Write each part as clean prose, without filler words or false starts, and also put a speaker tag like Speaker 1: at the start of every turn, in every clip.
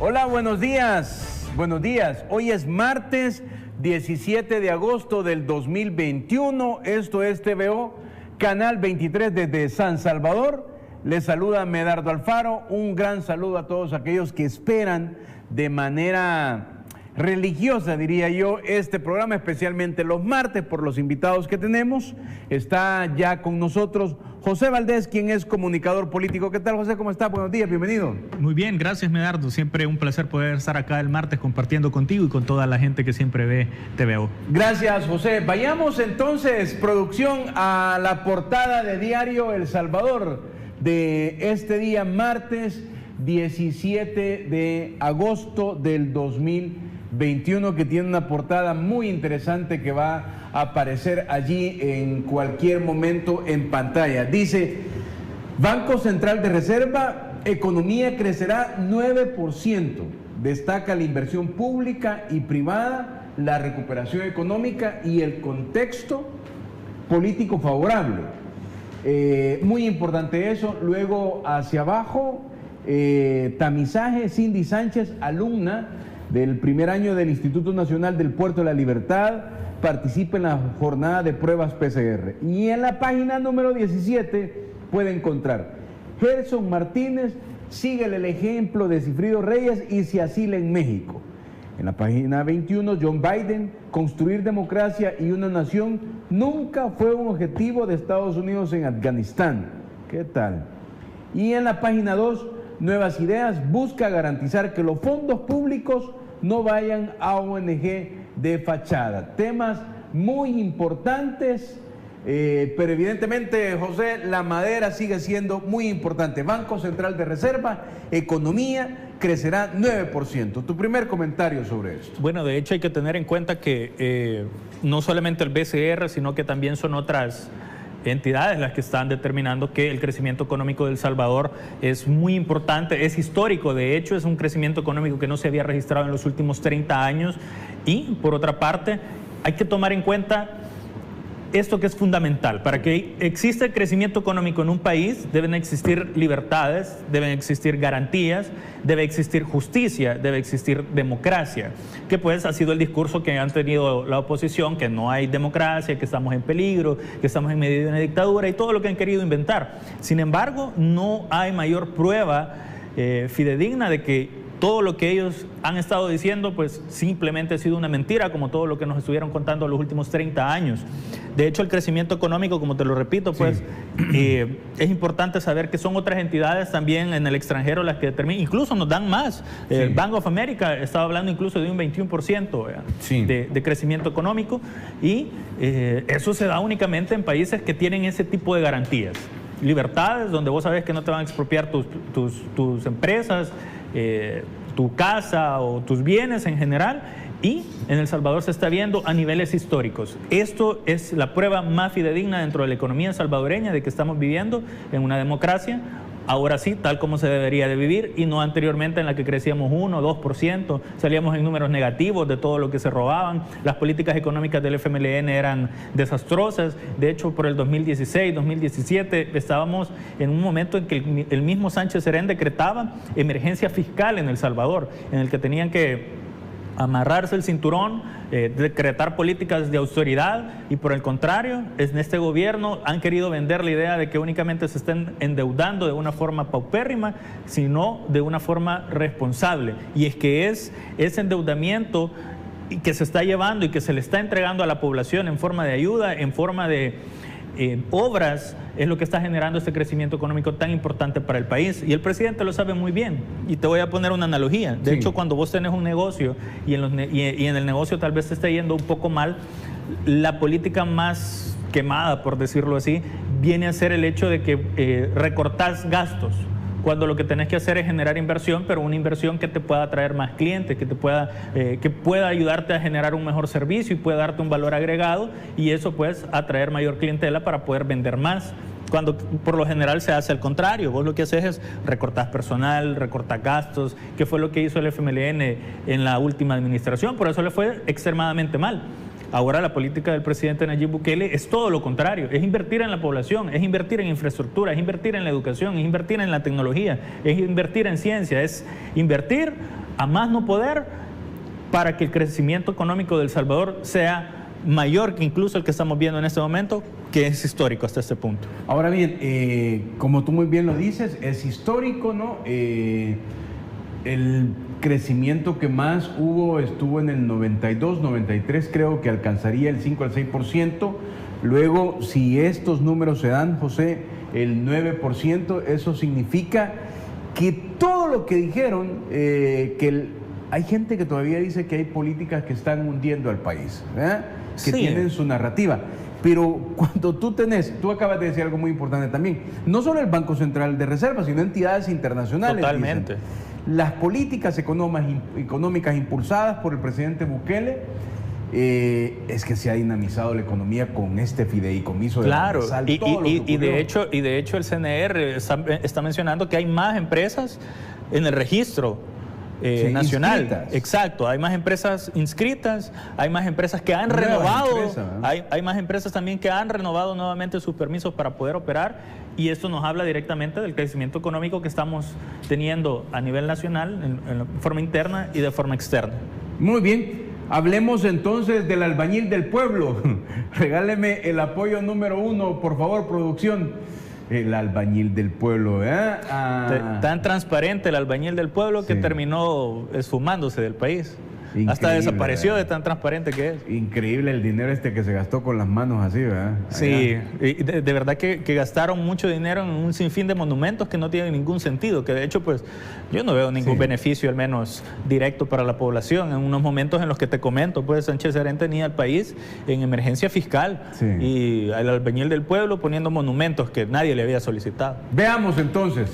Speaker 1: Hola, buenos días. Buenos días. Hoy es martes 17 de agosto del 2021. Esto es TVO, Canal 23 desde San Salvador. Les saluda Medardo Alfaro. Un gran saludo a todos aquellos que esperan de manera religiosa, diría yo, este programa, especialmente los martes, por los invitados que tenemos. Está ya con nosotros José Valdés, quien es comunicador político. ¿Qué tal, José? ¿Cómo está? Buenos días, bienvenido.
Speaker 2: Muy bien, gracias, Medardo. Siempre un placer poder estar acá el martes compartiendo contigo y con toda la gente que siempre ve TVO.
Speaker 1: Gracias, José. Vayamos entonces, producción, a la portada de Diario El Salvador de este día, martes 17 de agosto del 2021, que tiene una portada muy interesante que va a aparecer allí en cualquier momento en pantalla. Dice: Banco Central de Reserva, economía crecerá 9%. Destaca la inversión pública y privada, la recuperación económica y el contexto político favorable. Muy importante eso. Luego, hacia abajo, tamizaje. Cindy Sánchez, alumna del primer año del Instituto Nacional del Puerto de la Libertad, participa en la jornada de pruebas PCR. Y en la página número 17 puede encontrar: Gerson Martínez sigue el ejemplo de Sigfrido Reyes y se asila en México. En la página 21, John Biden: construir democracia y una nación nunca fue un objetivo de Estados Unidos en Afganistán. ¿Qué tal? Y en la página 2, Nuevas Ideas busca garantizar que los fondos públicos no vayan a ONG de fachada. Temas muy importantes, pero evidentemente, José, la madera sigue siendo muy importante. Banco Central de Reserva, economía crecerá 9%. Tu primer comentario sobre esto.
Speaker 2: Bueno, de hecho hay que tener en cuenta que no solamente el BCR, sino que también son otras entidades las que están determinando que el crecimiento económico de El Salvador es muy importante, es histórico. De hecho, es un crecimiento económico que no se había registrado en los últimos 30 años. Y, por otra parte, hay que tomar en cuenta esto que es fundamental. Para que exista el crecimiento económico en un país, deben existir libertades, deben existir garantías, debe existir justicia, debe existir democracia, que pues ha sido el discurso que han tenido la oposición, que no hay democracia, que estamos en peligro, que estamos en medio de una dictadura y todo lo que han querido inventar. Sin embargo, no hay mayor prueba fidedigna de que todo lo que ellos han estado diciendo pues simplemente ha sido una mentira, como todo lo que nos estuvieron contando los últimos 30 años. De hecho, el crecimiento económico, como te lo repito, pues sí, es importante saber que son otras entidades también en el extranjero las que determinan, incluso nos dan más. Sí. Bank of America estaba hablando incluso de un 21% sí, de crecimiento económico, y eso se da únicamente en países que tienen ese tipo de garantías. Libertades, donde vos sabés que no te van a expropiar tus empresas, tu casa o tus bienes en general, y en El Salvador se está viendo a niveles históricos. Esto es la prueba más fidedigna dentro de la economía salvadoreña de que estamos viviendo en una democracia, ahora sí, tal como se debería de vivir, y no anteriormente en la que crecíamos 1 o 2%, salíamos en números negativos de todo lo que se robaban. Las políticas económicas del FMLN eran desastrosas. De hecho, por el 2016, 2017, estábamos en un momento en que el mismo Sánchez Serén decretaba emergencia fiscal en El Salvador, en el que tenían que amarrarse el cinturón, decretar políticas de austeridad, y por el contrario, en este gobierno han querido vender la idea de que únicamente se estén endeudando de una forma paupérrima, sino de una forma responsable. Y es que ese endeudamiento que se está llevando y que se le está entregando a la población en forma de ayuda, en forma de obras, es lo que está generando este crecimiento económico tan importante para el país, y el presidente lo sabe muy bien. Y te voy a poner una analogía. De hecho, cuando vos tenés un negocio y en el negocio tal vez te esté yendo un poco mal, la política más quemada, por decirlo así, viene a ser el hecho de que recortás gastos, cuando lo que tenés que hacer es generar inversión, pero una inversión que te pueda traer más clientes, que pueda ayudarte a generar un mejor servicio y pueda darte un valor agregado, y eso pues atraer mayor clientela para poder vender más. Cuando por lo general se hace al contrario, vos lo que haces es recortar personal, recortar gastos, que fue lo que hizo el FMLN en la última administración, por eso le fue extremadamente mal. Ahora la política del presidente Nayib Bukele es todo lo contrario, es invertir en la población, es invertir en infraestructura, es invertir en la educación, es invertir en la tecnología, es invertir en ciencia, es invertir a más no poder para que el crecimiento económico de El Salvador sea mayor que incluso el que estamos viendo en este momento, que es histórico hasta este punto.
Speaker 1: Ahora bien, como tú muy bien lo dices, es histórico, ¿no? El crecimiento que más hubo estuvo en el 92, 93, creo que alcanzaría el 5 al 6%. Luego, si estos números se dan, José, el 9%, eso significa que todo lo que dijeron, hay gente que todavía dice que hay políticas que están hundiendo al país, ¿verdad? Que
Speaker 2: sí,
Speaker 1: tienen su narrativa. Pero cuando tú acabas de decir algo muy importante también, no solo el Banco Central de Reserva, sino entidades internacionales.
Speaker 2: Totalmente.
Speaker 1: Dicen, las políticas económicas impulsadas por el presidente Bukele, es que se ha dinamizado la economía con este fideicomiso de
Speaker 2: claro,
Speaker 1: y
Speaker 2: de hecho el CNR está mencionando que hay más empresas en el registro nacional.
Speaker 1: Inscritas.
Speaker 2: Exacto, hay más empresas inscritas, hay más empresas que han renovado, hay más empresas también que han renovado nuevamente sus permisos para poder operar, y esto nos habla directamente del crecimiento económico que estamos teniendo a nivel nacional, en forma interna y de forma externa.
Speaker 1: Muy bien, hablemos entonces del albañil del pueblo. Regáleme el apoyo número 1, por favor, producción. El albañil del pueblo, ¿eh?
Speaker 2: Tan transparente el albañil del pueblo que terminó esfumándose del país. Increíble, hasta desapareció, ¿verdad? De tan transparente que es.
Speaker 1: Increíble el dinero que se gastó con las manos así, ¿verdad?
Speaker 2: Sí, y de verdad que gastaron mucho dinero en un sinfín de monumentos que no tienen ningún sentido, que de hecho pues yo no veo ningún beneficio, al menos directo, para la población. En unos momentos en los que te comento, pues Sánchez Serén tenía al país en emergencia fiscal y el albañil del pueblo poniendo monumentos que nadie le había solicitado.
Speaker 1: Veamos entonces.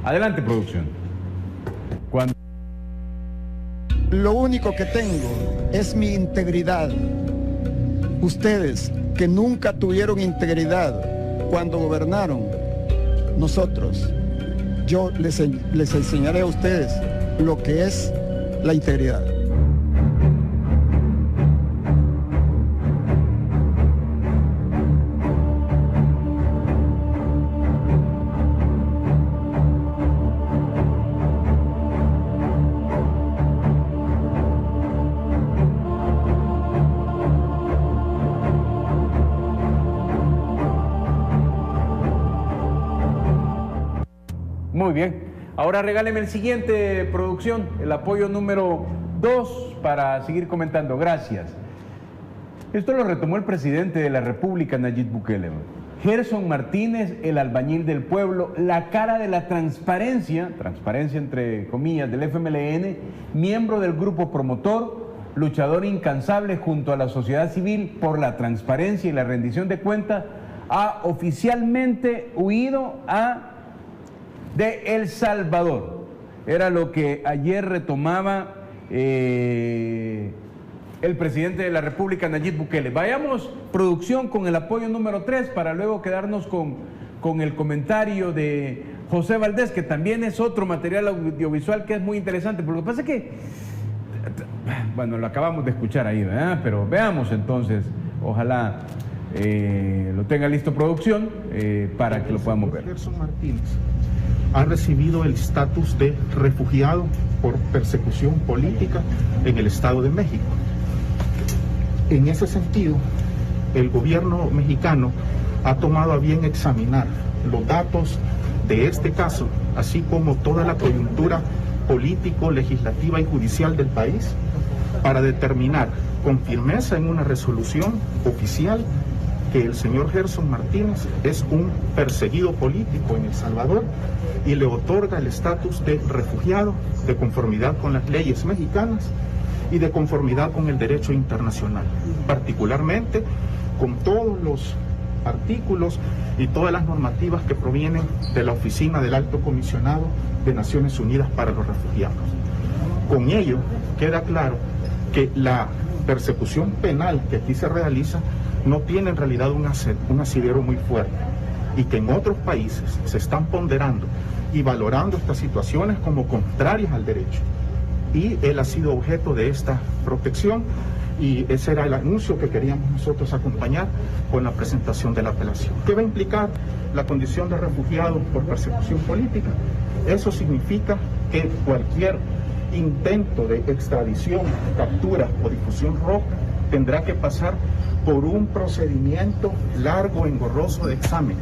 Speaker 1: Adelante, producción.
Speaker 3: Lo único que tengo es mi integridad. Ustedes que nunca tuvieron integridad cuando gobernaron, yo les enseñaré a ustedes lo que es la integridad.
Speaker 1: Muy bien. Ahora regáleme el siguiente, producción, el apoyo número 2 para seguir comentando. Gracias. Esto lo retomó el presidente de la República, Nayib Bukele. Gerson Martínez, el albañil del pueblo, la cara de la transparencia entre comillas, del FMLN, miembro del grupo promotor, luchador incansable junto a la sociedad civil por la transparencia y la rendición de cuentas, ha oficialmente huido de El Salvador. Era lo que ayer retomaba el presidente de la República, Nayib Bukele. Vayamos, producción, con el apoyo número 3 para luego quedarnos con el comentario de José Valdés, que también es otro material audiovisual que es muy interesante. Pero lo que pasa es que, bueno, lo acabamos de escuchar ahí, ¿verdad? Pero veamos entonces, ojalá lo tenga listo producción para que lo podamos ver.
Speaker 4: Gerson Martínez ha recibido el estatus de refugiado por persecución política en el Estado de México. En ese sentido, el gobierno mexicano ha tomado a bien examinar los datos de este caso, así como toda la coyuntura político, legislativa y judicial del país, para determinar con firmeza en una resolución oficial que el señor Gerson Martínez es un perseguido político en El Salvador y le otorga el estatus de refugiado de conformidad con las leyes mexicanas y de conformidad con el derecho internacional, particularmente con todos los artículos y todas las normativas que provienen de la Oficina del Alto Comisionado de Naciones Unidas para los Refugiados. Con ello queda claro que la persecución penal que aquí se realiza no tiene en realidad un asidero muy fuerte y que en otros países se están ponderando y valorando estas situaciones como contrarias al derecho. Y él ha sido objeto de esta protección y ese era el anuncio que queríamos nosotros acompañar con la presentación de la apelación. ¿Qué va a implicar la condición de refugiado por persecución política? Eso significa que cualquier intento de extradición, captura o difusión roja tendrá que pasar por un procedimiento largo, engorroso de examen.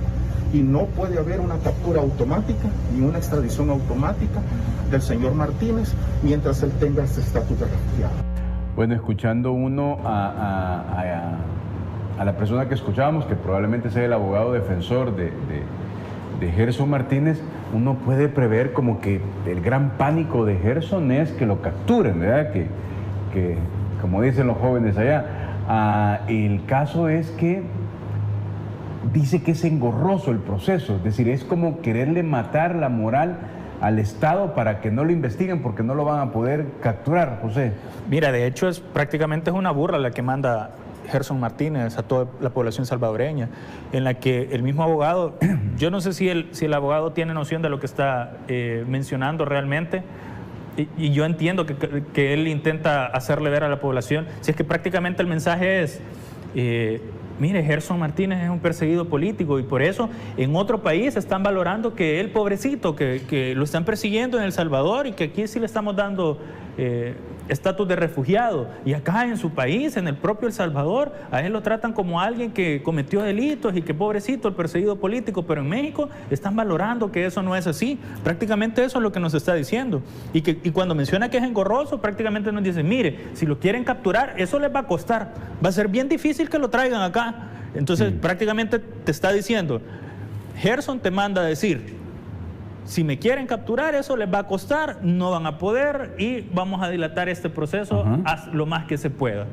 Speaker 4: Y no puede haber una captura automática ni una extradición automática del señor Martínez mientras él tenga ese estatus de refugiado.
Speaker 1: Bueno, escuchando uno a la persona que escuchábamos, que probablemente sea el abogado defensor de Gerson Martínez, uno puede prever como que el gran pánico de Gerson es que lo capturen, ¿verdad? Que como dicen los jóvenes allá, el caso es que dice que es engorroso el proceso, es decir, es como quererle matar la moral al Estado para que no lo investiguen porque no lo van a poder capturar, José.
Speaker 2: Mira, de hecho prácticamente es una burla la que manda Gerson Martínez a toda la población salvadoreña, en la que el mismo abogado, yo no sé si el abogado tiene noción de lo que está mencionando realmente, y yo entiendo que él intenta hacerle ver a la población, si es que prácticamente el mensaje es, mire, Gerson Martínez es un perseguido político y por eso en otro país están valorando que él, pobrecito, que lo están persiguiendo en El Salvador y que aquí sí le estamos dando estatus de refugiado. Y acá en su país, en el propio El Salvador, a él lo tratan como alguien que cometió delitos y que pobrecito, el perseguido político. Pero en México están valorando que eso no es así. Prácticamente eso es lo que nos está diciendo. Y cuando menciona que es engorroso, prácticamente nos dice, mire, si lo quieren capturar, eso les va a costar. Va a ser bien difícil que lo traigan acá. Entonces, prácticamente te está diciendo, Gerson te manda a decir, si me quieren capturar, eso les va a costar, no van a poder y vamos a dilatar este proceso lo más que se pueda.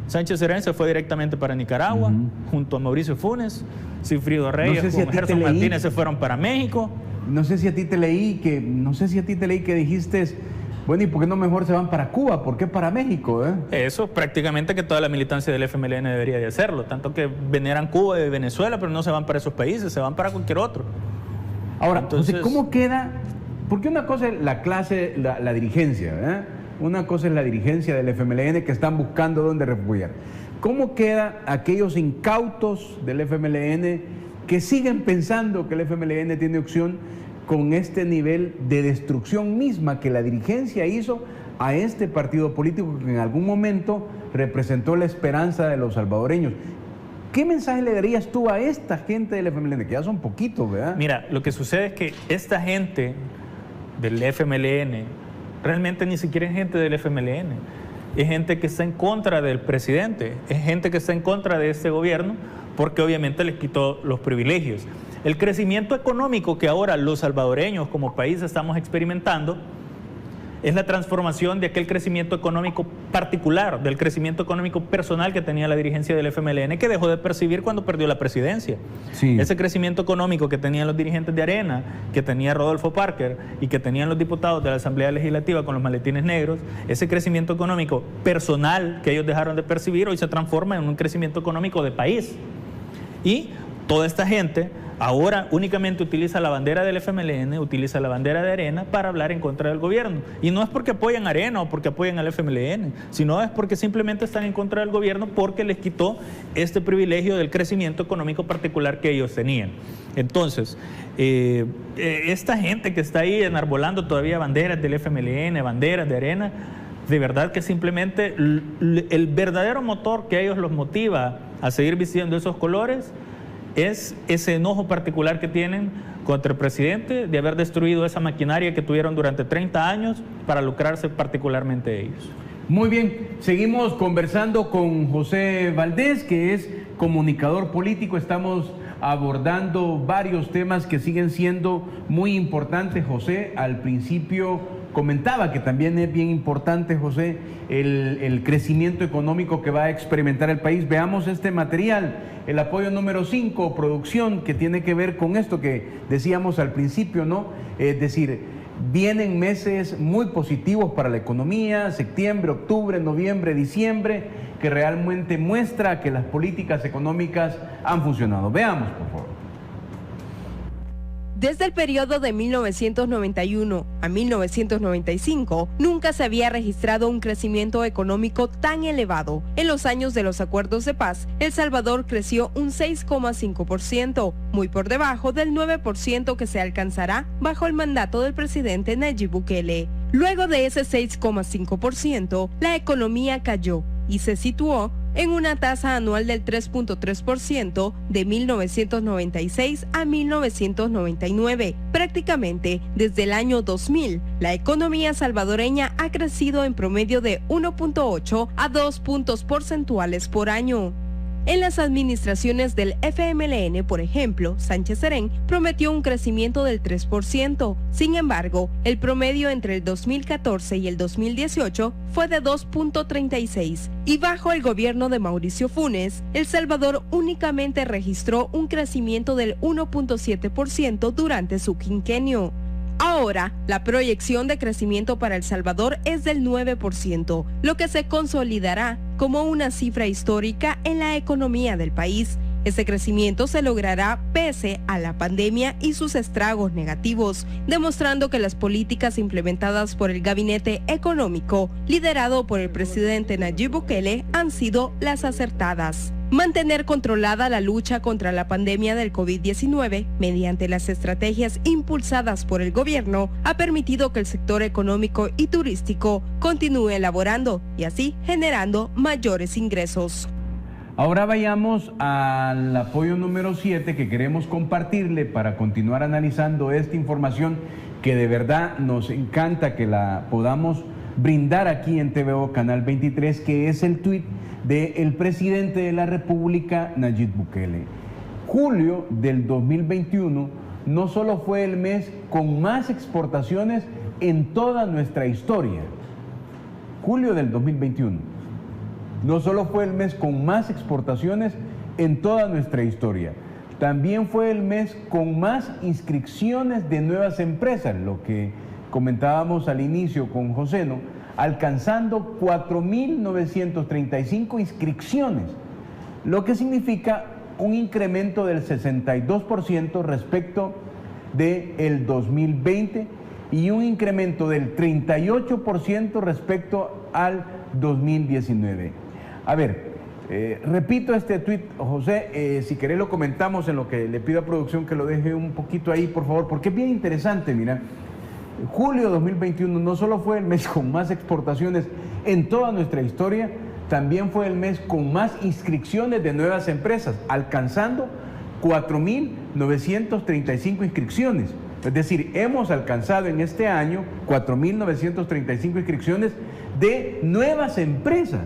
Speaker 2: Sánchez Serén se fue directamente para Nicaragua, junto a Mauricio Funes, Sigfrido Reyes, con Gerson Martínez se fueron para México.
Speaker 1: No sé si a ti te leí que dijiste, bueno, ¿y por qué no mejor se van para Cuba? ¿Por qué para México?
Speaker 2: Eso prácticamente que toda la militancia del FMLN debería de hacerlo, tanto que veneran Cuba y Venezuela, pero no se van para esos países, se van para cualquier otro.
Speaker 1: Ahora, entonces, ¿cómo queda? Porque una cosa es la clase, la dirigencia, ¿verdad? Una cosa es la dirigencia del FMLN que están buscando dónde refugiar. ¿Cómo queda aquellos incautos del FMLN que siguen pensando que el FMLN tiene opción con este nivel de destrucción misma que la dirigencia hizo a este partido político que en algún momento representó la esperanza de los salvadoreños? ¿Qué mensaje le darías tú a esta gente del FMLN? Que ya son poquitos, ¿verdad?
Speaker 2: Mira, lo que sucede es que esta gente del FMLN realmente ni siquiera es gente del FMLN. Es gente que está en contra del presidente, es gente que está en contra de este gobierno porque obviamente les quitó los privilegios. El crecimiento económico que ahora los salvadoreños como país estamos experimentando es la transformación de aquel crecimiento económico particular, del crecimiento económico personal que tenía la dirigencia del FMLN, que dejó de percibir cuando perdió la presidencia. Sí. Ese crecimiento económico que tenían los dirigentes de Arena, que tenía Rodolfo Parker y que tenían los diputados de la Asamblea Legislativa con los maletines negros, ese crecimiento económico personal que ellos dejaron de percibir hoy se transforma en un crecimiento económico de país. Y toda esta gente ahora únicamente utiliza la bandera del FMLN, utiliza la bandera de Arena para hablar en contra del gobierno. Y no es porque apoyan a Arena o porque apoyan al FMLN, sino es porque simplemente están en contra del gobierno porque les quitó este privilegio del crecimiento económico particular que ellos tenían. Entonces, esta gente que está ahí enarbolando todavía banderas del FMLN, banderas de Arena, de verdad que simplemente el verdadero motor que a ellos los motiva a seguir vistiendo esos colores es ese enojo particular que tienen contra el presidente de haber destruido esa maquinaria que tuvieron durante 30 años para lucrarse particularmente ellos.
Speaker 1: Muy bien, seguimos conversando con José Valdés, que es comunicador político. Estamos abordando varios temas que siguen siendo muy importantes. José, al principio comentaba que también es bien importante, José, el crecimiento económico que va a experimentar el país. Veamos este material, el apoyo número 5, producción, que tiene que ver con esto que decíamos al principio, ¿no? Es decir, vienen meses muy positivos para la economía, septiembre, octubre, noviembre, diciembre, que realmente muestra que las políticas económicas han funcionado. Veamos, por favor.
Speaker 5: Desde el periodo de 1991 a 1995, nunca se había registrado un crecimiento económico tan elevado. En los años de los acuerdos de paz, El Salvador creció un 6,5%, muy por debajo del 9% que se alcanzará bajo el mandato del presidente Nayib Bukele. Luego de ese 6,5%, la economía cayó y se situó en una tasa anual del 3,3% de 1996 a 1999. Prácticamente desde el año 2000, la economía salvadoreña ha crecido en promedio de 1,8 a 2 puntos porcentuales por año. En las administraciones del FMLN, por ejemplo, Sánchez Serén prometió un crecimiento del 3%. Sin embargo, el promedio entre el 2014 y el 2018 fue de 2,36. Y bajo el gobierno de Mauricio Funes, El Salvador únicamente registró un crecimiento del 1,7% durante su quinquenio. Ahora, la proyección de crecimiento para El Salvador es del 9%, lo que se consolidará como una cifra histórica en la economía del país. Ese crecimiento se logrará pese a la pandemia y sus estragos negativos, demostrando que las políticas implementadas por el gabinete económico, liderado por el presidente Nayib Bukele, han sido las acertadas. Mantener controlada la lucha contra la pandemia del COVID-19 mediante las estrategias impulsadas por el gobierno ha permitido que el sector económico y turístico continúe elaborando y así generando mayores ingresos.
Speaker 1: Ahora vayamos al apoyo número 7 que queremos compartirle para continuar analizando esta información que de verdad nos encanta que la podamos brindar aquí en TVO Canal 23, que es el tuit del presidente de la República, Nayib Bukele. Julio del 2021 no solo fue el mes con más exportaciones en toda nuestra historia. Julio del 2021 no solo fue el mes con más exportaciones en toda nuestra historia, también fue el mes con más inscripciones de nuevas empresas, lo que comentábamos al inicio con Joseno, alcanzando 4.935 inscripciones, lo que significa un incremento del 62% respecto del 2020 y un incremento del 38% respecto al 2019. A ver, repito este tuit, José, si querés lo comentamos en lo que le pido a producción que lo deje un poquito ahí, por favor, porque es bien interesante, mira. Julio 2021 no solo fue el mes con más exportaciones en toda nuestra historia, también fue el mes con más inscripciones de nuevas empresas, alcanzando 4.935 inscripciones. Es decir, hemos alcanzado en este año 4.935 inscripciones de nuevas empresas,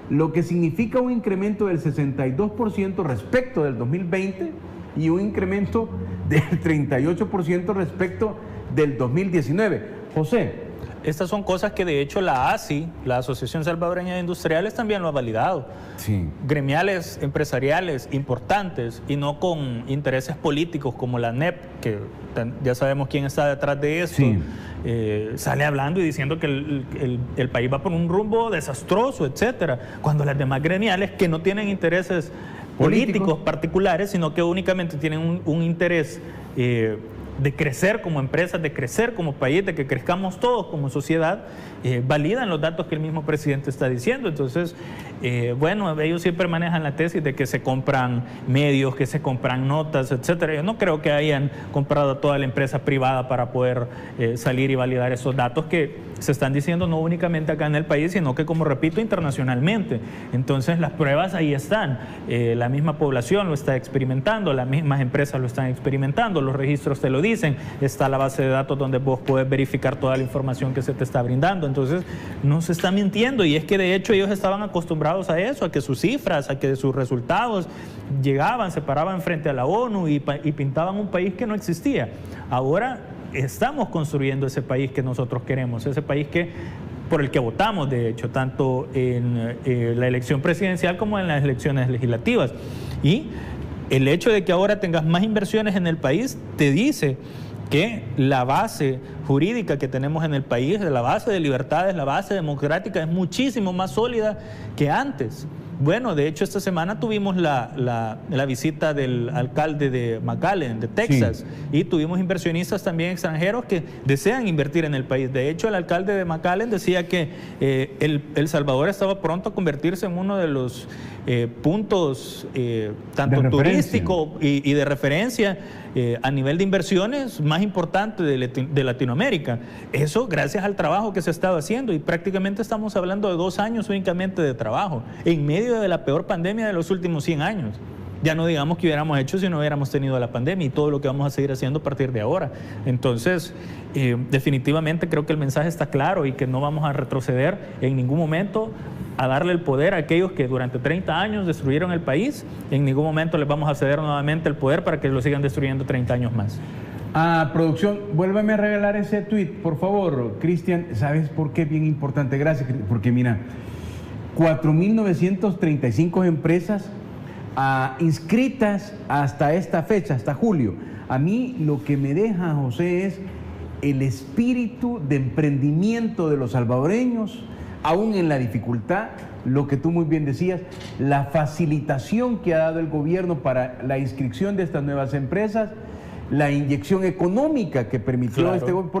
Speaker 1: lo que significa un incremento del 62% respecto del 2020 y un incremento del 38% respecto del 2019. José.
Speaker 2: Estas son cosas que de hecho la ASI, la Asociación Salvadoreña de Industriales, también lo ha validado.
Speaker 1: Sí.
Speaker 2: Gremiales, empresariales importantes y no con intereses políticos como la NEP, que ya sabemos quién está detrás de esto, sí. Sale hablando y diciendo que el país va por un rumbo desastroso, etcétera, cuando las demás gremiales que no tienen intereses políticos particulares, sino que únicamente tienen un interés de crecer como empresas, de crecer como país, de que crezcamos todos como sociedad, validan los datos que el mismo presidente está diciendo. Entonces, bueno, ellos siempre manejan la tesis de que se compran medios, que se compran notas, etcétera. Yo no creo que hayan comprado a toda la empresa privada para poder salir y validar esos datos que se están diciendo no únicamente acá en el país, sino que, como repito, internacionalmente. Entonces, las pruebas ahí están. La misma población lo está experimentando, las mismas empresas lo están experimentando, los registros te lo dicen, está la base de datos donde vos puedes verificar toda la información que se te está brindando. Entonces, no se está mintiendo, y es que de hecho ellos estaban acostumbrados a eso, a que sus cifras, a que sus resultados llegaban, se paraban frente a la ONU y pintaban un país que no existía. Ahora estamos construyendo ese país que nosotros queremos, ese país por el que votamos, de hecho, tanto en la elección presidencial como en las elecciones legislativas. Y el hecho de que ahora tengas más inversiones en el país te dice que la base jurídica que tenemos en el país, la base de libertades, la base democrática es muchísimo más sólida que antes. Bueno, de hecho esta semana tuvimos la visita del alcalde de McAllen, de Texas, sí. Y tuvimos inversionistas también extranjeros que desean invertir en el país. De hecho, el alcalde de McAllen decía que El Salvador estaba pronto a convertirse en uno de los puntos tanto turístico y de referencia a nivel de inversiones más importante de Latinoamérica. Eso gracias al trabajo que se ha estado haciendo, y prácticamente estamos hablando de 2 años únicamente de trabajo, en medio de la peor pandemia de los últimos 100 años. Ya no digamos que hubiéramos hecho si no hubiéramos tenido la pandemia y todo lo que vamos a seguir haciendo a partir de ahora. Entonces, definitivamente creo que el mensaje está claro y que no vamos a retroceder en ningún momento a darle el poder a aquellos que durante 30 años destruyeron el país. En ningún momento les vamos a ceder nuevamente el poder para que lo sigan destruyendo 30 años más.
Speaker 1: Producción, vuélveme a regalar ese tweet, por favor, Cristian. ¿Sabes por qué es bien importante? Gracias, porque mira, 4.935 empresas inscritas hasta esta fecha, hasta julio. A mí lo que me deja, José, es el espíritu de emprendimiento de los salvadoreños, aún en la dificultad, lo que tú muy bien decías, la facilitación que ha dado el gobierno para la inscripción de estas nuevas empresas, la inyección económica que permitió
Speaker 2: claro.
Speaker 1: este gobierno,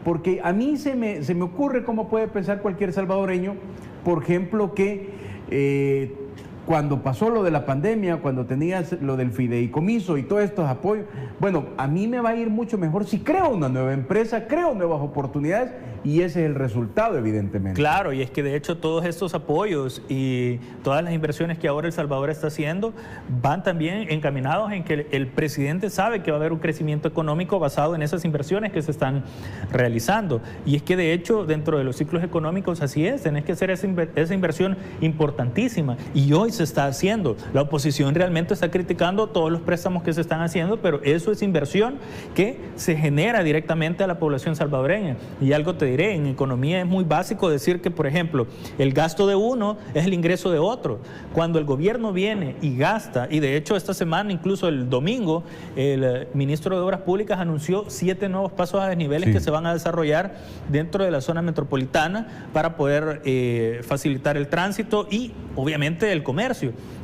Speaker 1: porque a mí se me ocurre cómo puede pensar cualquier salvadoreño, por ejemplo, que cuando pasó lo de la pandemia, cuando tenías lo del fideicomiso y todos estos apoyos, bueno, a mí me va a ir mucho mejor si creo una nueva empresa, creo nuevas oportunidades, y ese es el resultado, evidentemente.
Speaker 2: Claro, y es que de hecho todos estos apoyos y todas las inversiones que ahora El Salvador está haciendo van también encaminados en que el presidente sabe que va a haber un crecimiento económico basado en esas inversiones que se están realizando. Y es que de hecho dentro de los ciclos económicos así es, tenés que hacer esa inversión importantísima, y hoy se está haciendo. La oposición realmente está criticando todos los préstamos que se están haciendo, pero eso es inversión que se genera directamente a la población salvadoreña. Y algo te diré, en economía es muy básico decir que, por ejemplo, el gasto de uno es el ingreso de otro. Cuando el gobierno viene y gasta, y de hecho esta semana, incluso el domingo, el ministro de Obras Públicas anunció 7 nuevos pasos a desniveles que se van a desarrollar dentro de la zona metropolitana para poder facilitar el tránsito y obviamente el comercio.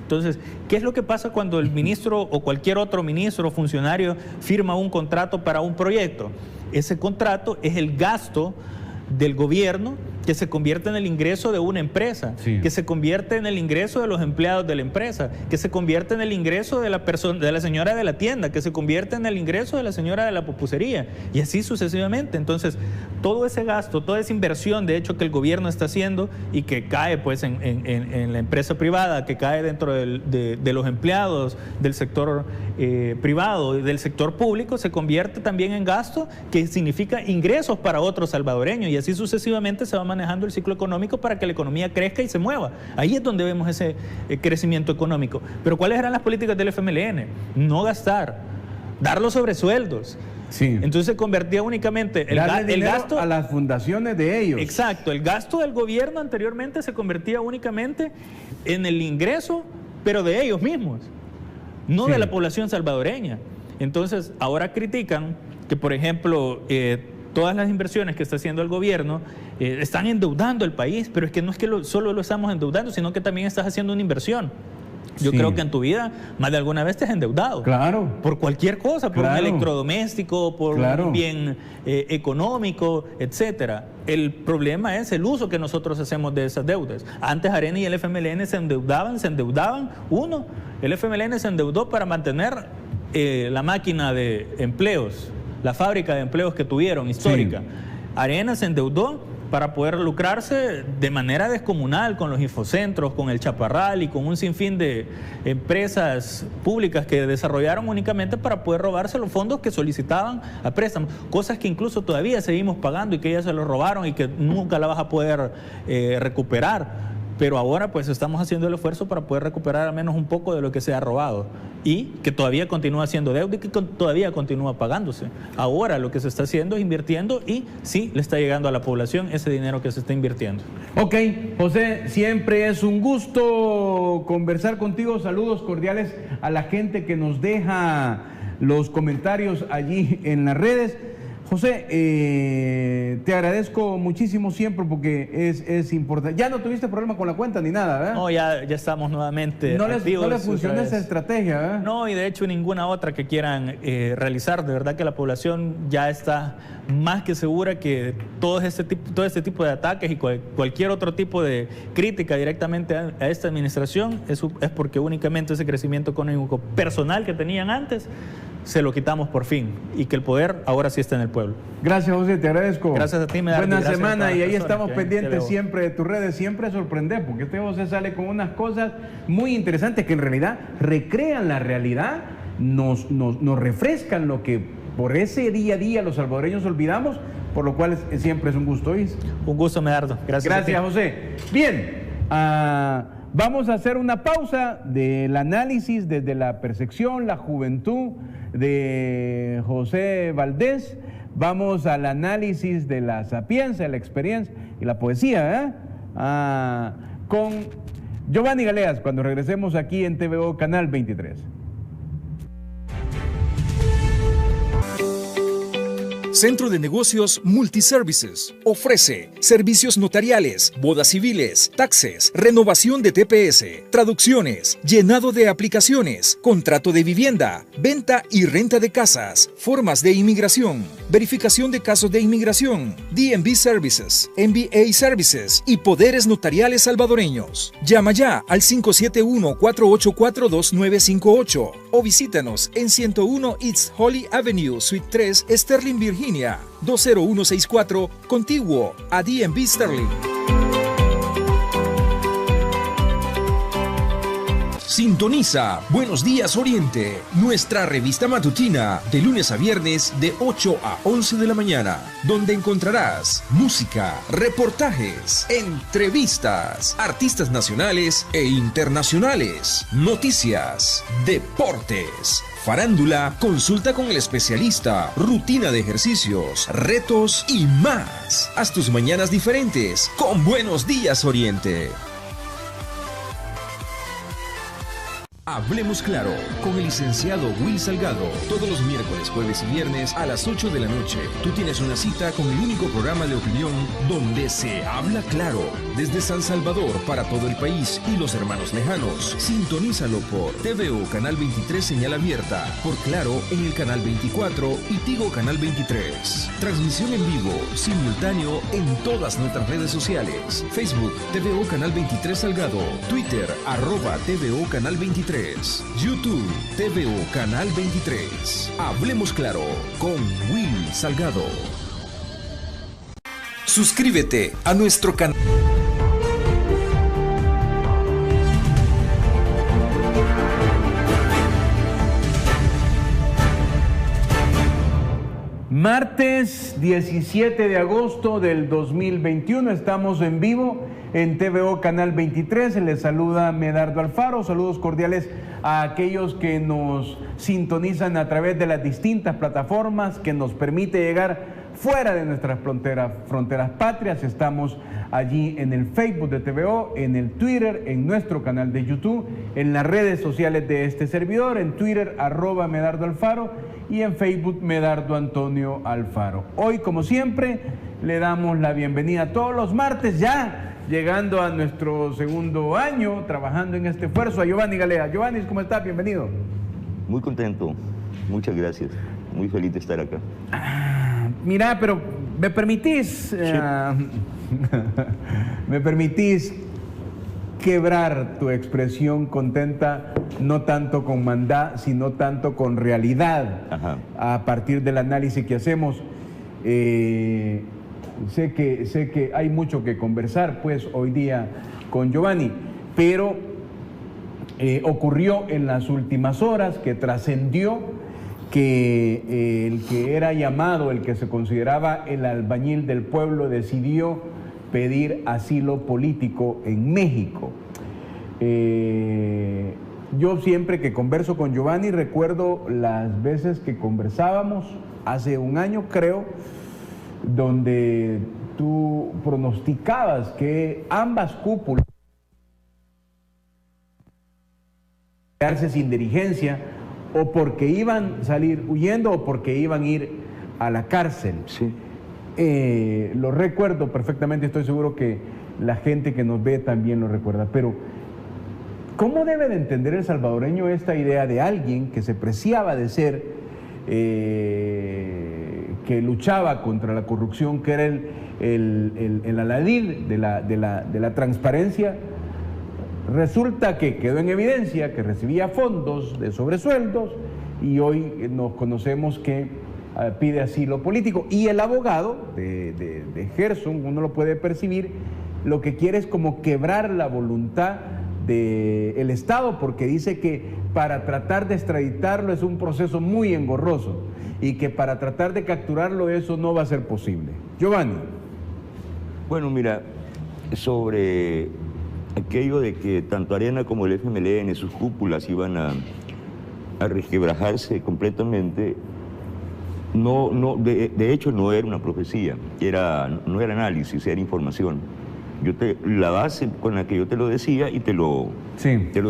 Speaker 2: Entonces, ¿qué es lo que pasa cuando el ministro o cualquier otro ministro o funcionario firma un contrato para un proyecto? Ese contrato es el gasto del gobierno que se convierte en el ingreso de una empresa, que se convierte en el ingreso de los empleados de la empresa, que se convierte en el ingreso de la persona, de la señora de la tienda, que se convierte en el ingreso de la señora de la pupusería, y así sucesivamente. Entonces, todo ese gasto, toda esa inversión, de hecho, que el gobierno está haciendo y que cae pues en la empresa privada, que cae dentro de los empleados del sector privado y del sector público, se convierte también en gasto que significa ingresos para otros salvadoreños, y así sucesivamente se va manejando el ciclo económico para que la economía crezca y se mueva. Ahí es donde vemos ese crecimiento económico. Pero ¿cuáles eran las políticas del FMLN? No gastar, dar los sobresueldos. Entonces se convertía únicamente el gasto
Speaker 1: a las fundaciones de ellos.
Speaker 2: Exacto, el gasto del gobierno anteriormente se convertía únicamente en el ingreso, pero de ellos mismos, no de la población salvadoreña. Entonces ahora critican que, por ejemplo, todas las inversiones que está haciendo el gobierno están endeudando el país, pero es que no es que solo lo estamos endeudando, sino que también estás haciendo una inversión. Yo creo que en tu vida más de alguna vez te has endeudado.
Speaker 1: Claro.
Speaker 2: Por cualquier cosa, por un electrodoméstico, por un bien económico, etcétera. El problema es el uso que nosotros hacemos de esas deudas. Antes Arena y el FMLN se endeudaban. El FMLN se endeudó para mantener la máquina de empleos, la fábrica de empleos que tuvieron histórica. Arena se endeudó para poder lucrarse de manera descomunal con los infocentros, con el Chaparral y con un sinfín de empresas públicas que desarrollaron únicamente para poder robarse los fondos que solicitaban a préstamos, cosas que incluso todavía seguimos pagando y que ya se los robaron y que nunca la vas a poder recuperar. Pero ahora pues estamos haciendo el esfuerzo para poder recuperar al menos un poco de lo que se ha robado y que todavía continúa siendo deuda y que todavía continúa pagándose. Ahora lo que se está haciendo es invirtiendo y sí le está llegando a la población ese dinero que se está invirtiendo.
Speaker 1: Ok, José, siempre es un gusto conversar contigo. Saludos cordiales a la gente que nos deja los comentarios allí en las redes. José, te agradezco muchísimo siempre porque es importante. Ya no tuviste problema con la cuenta ni nada, ¿verdad?
Speaker 2: No, ya estamos nuevamente activos.
Speaker 1: No les funciona esa estrategia, ¿verdad?
Speaker 2: No, y de hecho ninguna otra que quieran realizar. De verdad que la población ya está más que segura que todo este tipo de ataques y cualquier otro tipo de crítica directamente a esta administración es porque únicamente ese crecimiento económico personal que tenían antes se lo quitamos por fin y que el poder ahora sí está en el pueblo.
Speaker 1: Gracias, José, te agradezco.
Speaker 2: Gracias a ti, Medardo.
Speaker 1: Buena
Speaker 2: Gracias
Speaker 1: semana y ahí estamos pendientes
Speaker 2: te
Speaker 1: siempre de tus redes, siempre sorprender, porque este José sale con unas cosas muy interesantes que en realidad recrean la realidad, nos refrescan lo que por ese día a día los salvadoreños olvidamos, por lo cual siempre es un gusto, ¿oís?
Speaker 2: Un gusto, Medardo.
Speaker 1: Gracias, José. Bien, vamos a hacer una pausa del análisis desde la percepción, la juventud de José Valdés. Vamos al análisis de la sapiencia, la experiencia y la poesía, con Giovanni Galeas, cuando regresemos aquí en TVO Canal 23.
Speaker 6: Centro de Negocios Multiservices ofrece servicios notariales, bodas civiles, taxes, renovación de TPS, traducciones, llenado de aplicaciones, contrato de vivienda, venta y renta de casas, formas de inmigración, verificación de casos de inmigración, DMV Services, MBA Services y poderes notariales salvadoreños. Llama ya al 571-484-2958 o visítanos en 101 East Holly Avenue, Suite 3, Sterling, Virginia, 20164, contiguo a DMV Sterling. Sintoniza Buenos Días Oriente, nuestra revista matutina de lunes a viernes de 8 a 11 de la mañana, donde encontrarás música, reportajes, entrevistas, artistas nacionales e internacionales, noticias, deportes, farándula, consulta con el especialista, rutina de ejercicios, retos y más. Haz tus mañanas diferentes con Buenos Días Oriente. Hablemos Claro, con el licenciado Will Salgado, todos los miércoles, jueves y viernes a las 8 de la noche. Tú tienes una cita con el único programa de opinión donde se habla claro, desde San Salvador para todo el país y los hermanos lejanos. Sintonízalo por TVO Canal 23 señal abierta, por Claro en el Canal 24 y Tigo Canal 23. Transmisión en vivo, simultáneo en todas nuestras redes sociales. Facebook, TVO Canal 23 Salgado, Twitter, @TVO Canal 23. YouTube, TVO Canal 23. Hablemos Claro con Will Salgado. Suscríbete a nuestro canal.
Speaker 1: Martes 17 de agosto del 2021, estamos en vivo en TVO Canal 23, les saluda Medardo Alfaro, saludos cordiales a aquellos que nos sintonizan a través de las distintas plataformas que nos permite llegar fuera de nuestras fronteras patrias. Estamos allí en el Facebook de TVO, en el Twitter, en nuestro canal de YouTube, en las redes sociales de este servidor, en Twitter @Medardo Alfaro y en Facebook Medardo Antonio Alfaro. Hoy, como siempre, le damos la bienvenida todos los martes, ya llegando a nuestro segundo año trabajando en este esfuerzo, a Giovanni Galea. Giovanni, ¿cómo estás? Bienvenido.
Speaker 7: Muy contento, muchas gracias, muy feliz de estar acá.
Speaker 1: Mira, pero ¿me permitís? ¿Me permitís quebrar tu expresión contenta, no tanto con mandá, sino tanto con realidad?
Speaker 7: Ajá.
Speaker 1: A partir del análisis que hacemos? Sé que hay mucho que conversar, pues, hoy día con Giovanni, pero ocurrió en las últimas horas que trascendió que el que era llamado, el que se consideraba el albañil del pueblo, decidió pedir asilo político en México. Yo siempre que converso con Giovanni recuerdo las veces que conversábamos, hace un año creo, donde tú pronosticabas que ambas cúpulas quedarse sin dirigencia, o porque iban a salir huyendo o porque iban a ir a la cárcel.
Speaker 7: Sí.
Speaker 1: Lo recuerdo perfectamente, estoy seguro que la gente que nos ve también lo recuerda, pero ¿cómo debe de entender el salvadoreño esta idea de alguien que se preciaba de ser, que luchaba contra la corrupción, que era el aladid de la transparencia? Resulta que quedó en evidencia que recibía fondos de sobresueldos y hoy nos conocemos que pide asilo político. Y el abogado de Gerson, uno lo puede percibir, lo que quiere es como quebrar la voluntad del Estado, porque dice que para tratar de extraditarlo es un proceso muy engorroso y que para tratar de capturarlo eso no va a ser posible. Giovanni.
Speaker 7: Bueno, mira, sobre aquello de que tanto Arena como el FMLN, sus cúpulas iban a resquebrajarse completamente, de hecho no era una profecía, no era análisis, era información. La base con la que yo te lo decía y te lo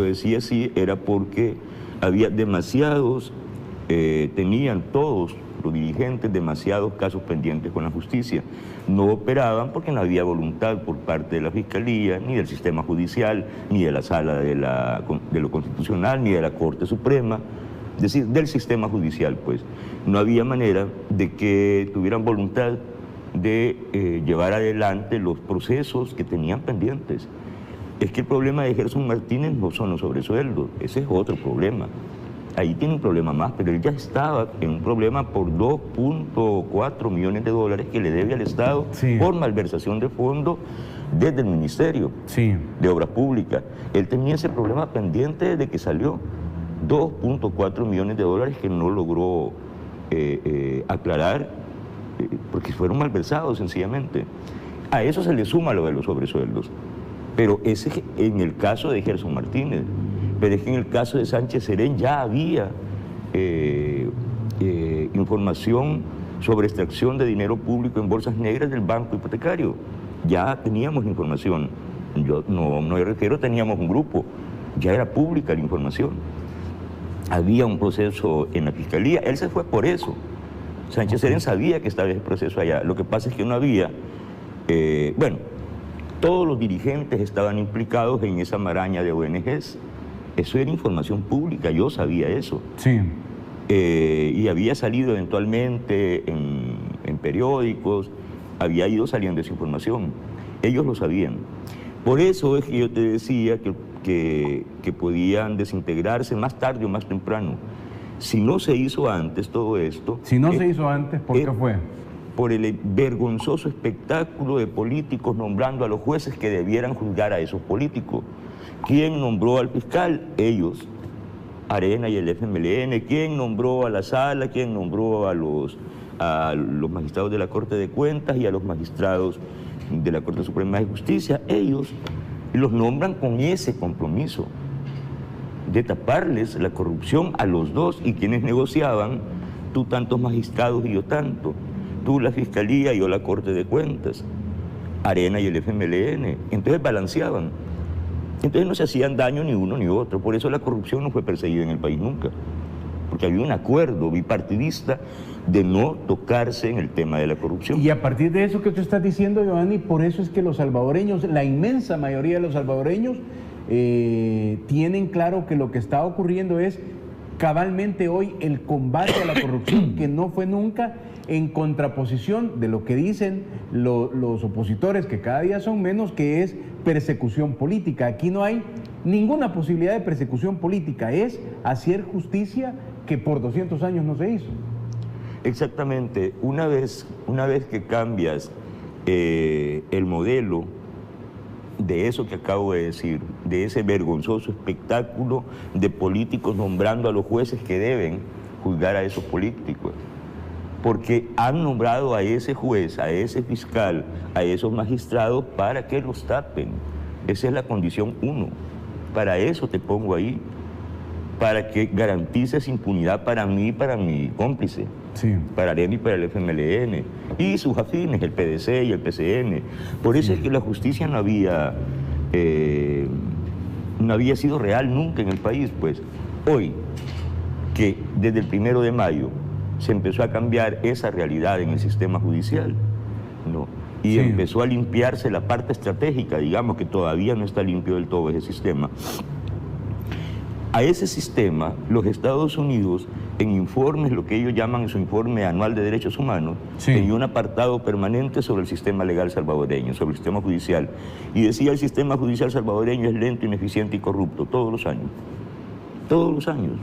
Speaker 7: decía así era porque había demasiados, tenían todos los dirigentes demasiados casos pendientes con la justicia. No operaban porque no había voluntad por parte de la Fiscalía, ni del sistema judicial, ni de la Sala de lo Constitucional, ni de la Corte Suprema, es decir, del sistema judicial, pues. No había manera de que tuvieran voluntad de llevar adelante los procesos que tenían pendientes. Es que el problema de Gerson Martínez no son los sobresueldos, ese es otro problema. Ahí tiene un problema más, pero él ya estaba en un problema por 2.4 millones de dólares que le debe al Estado por malversación de fondos desde el Ministerio de Obras Públicas. Él tenía ese problema pendiente desde que salió. 2.4 millones de dólares que no logró aclarar porque fueron malversados sencillamente. A eso se le suma lo de los sobresueldos. Pero ese en el caso de Gerson Martínez. Pero es que en el caso de Sánchez Serén ya había información sobre extracción de dinero público en bolsas negras del banco hipotecario. Ya teníamos información. Yo no me refiero, teníamos un grupo. Ya era pública la información. Había un proceso en la Fiscalía. Él se fue por eso. Sánchez Serén sabía que estaba ese proceso allá. Lo que pasa es que no había... todos los dirigentes estaban implicados en esa maraña de ONGs. Eso era información pública, yo sabía eso. Y había salido eventualmente en periódicos, había ido saliendo esa información. Ellos lo sabían. Por eso es que yo te decía que podían desintegrarse más tarde o más temprano. Si no se hizo antes todo esto...
Speaker 1: Si no se hizo antes, ¿por qué fue?
Speaker 7: Por el vergonzoso espectáculo de políticos nombrando a los jueces que debieran juzgar a esos políticos. ¿Quién nombró al fiscal? Ellos, Arena y el FMLN. ¿Quién nombró a la Sala? ¿Quién nombró a los magistrados de la Corte de Cuentas y a los magistrados de la Corte Suprema de Justicia? Ellos los nombran con ese compromiso de taparles la corrupción a los dos. ¿Y quienes negociaban? Tú tantos magistrados y yo tanto. Tú la Fiscalía y yo la Corte de Cuentas. Arena y el FMLN. Entonces balanceaban. Entonces no se hacían daño ni uno ni otro. Por eso la corrupción no fue perseguida en el país nunca. Porque había un acuerdo bipartidista de no tocarse en el tema de la corrupción.
Speaker 1: Y a partir de eso que tú estás diciendo, Giovanni, por eso es que los salvadoreños, la inmensa mayoría de los salvadoreños, tienen claro que lo que está ocurriendo es cabalmente hoy el combate a la corrupción, que no fue nunca en contraposición de lo que dicen los opositores, que cada día son menos, que es persecución política. Aquí no hay ninguna posibilidad de persecución política, es hacer justicia que por 200 años no se hizo.
Speaker 7: Exactamente. Una vez que cambias el modelo de eso que acabo de decir, de ese vergonzoso espectáculo de políticos nombrando a los jueces que deben juzgar a esos políticos, porque han nombrado a ese juez, a ese fiscal, a esos magistrados para que los tapen. Esa es la condición 1. Para eso te pongo ahí, para que garantices impunidad para mí y para mi cómplice, para Arena y para el FMLN, y sus afines, el PDC y el PCN. Por eso es que la justicia no había sido real nunca en el país, pues. Hoy, que desde el 1 de mayo se empezó a cambiar esa realidad en el sistema judicial, ¿no? Y empezó a limpiarse la parte estratégica, digamos que todavía no está limpio del todo ese sistema. A ese sistema, los Estados Unidos, en informes, lo que ellos llaman su informe anual de derechos humanos, tenía un apartado permanente sobre el sistema legal salvadoreño, sobre el sistema judicial. Y decía, el sistema judicial salvadoreño es lento, ineficiente y corrupto, todos los años. Todos los años.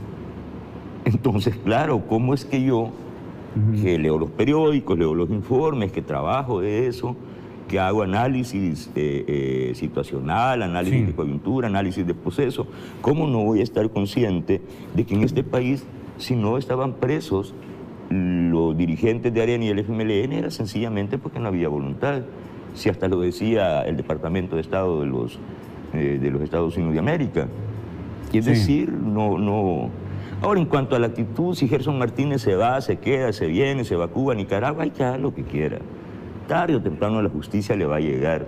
Speaker 7: Entonces, claro, ¿cómo es que yo, que leo los periódicos, leo los informes, que trabajo de eso, que hago análisis situacional, análisis de coyuntura, análisis de proceso, cómo no voy a estar consciente de que en este país, si no estaban presos los dirigentes de AREN y el FMLN, era sencillamente porque no había voluntad? Si hasta lo decía el Departamento de Estado de los Estados Unidos de América. Y es decir, no... Ahora, en cuanto a la actitud, si Gerson Martínez se va, se queda, se viene, se va a Cuba, Nicaragua, hay que hacer lo que quiera. Tarde o temprano la justicia le va a llegar.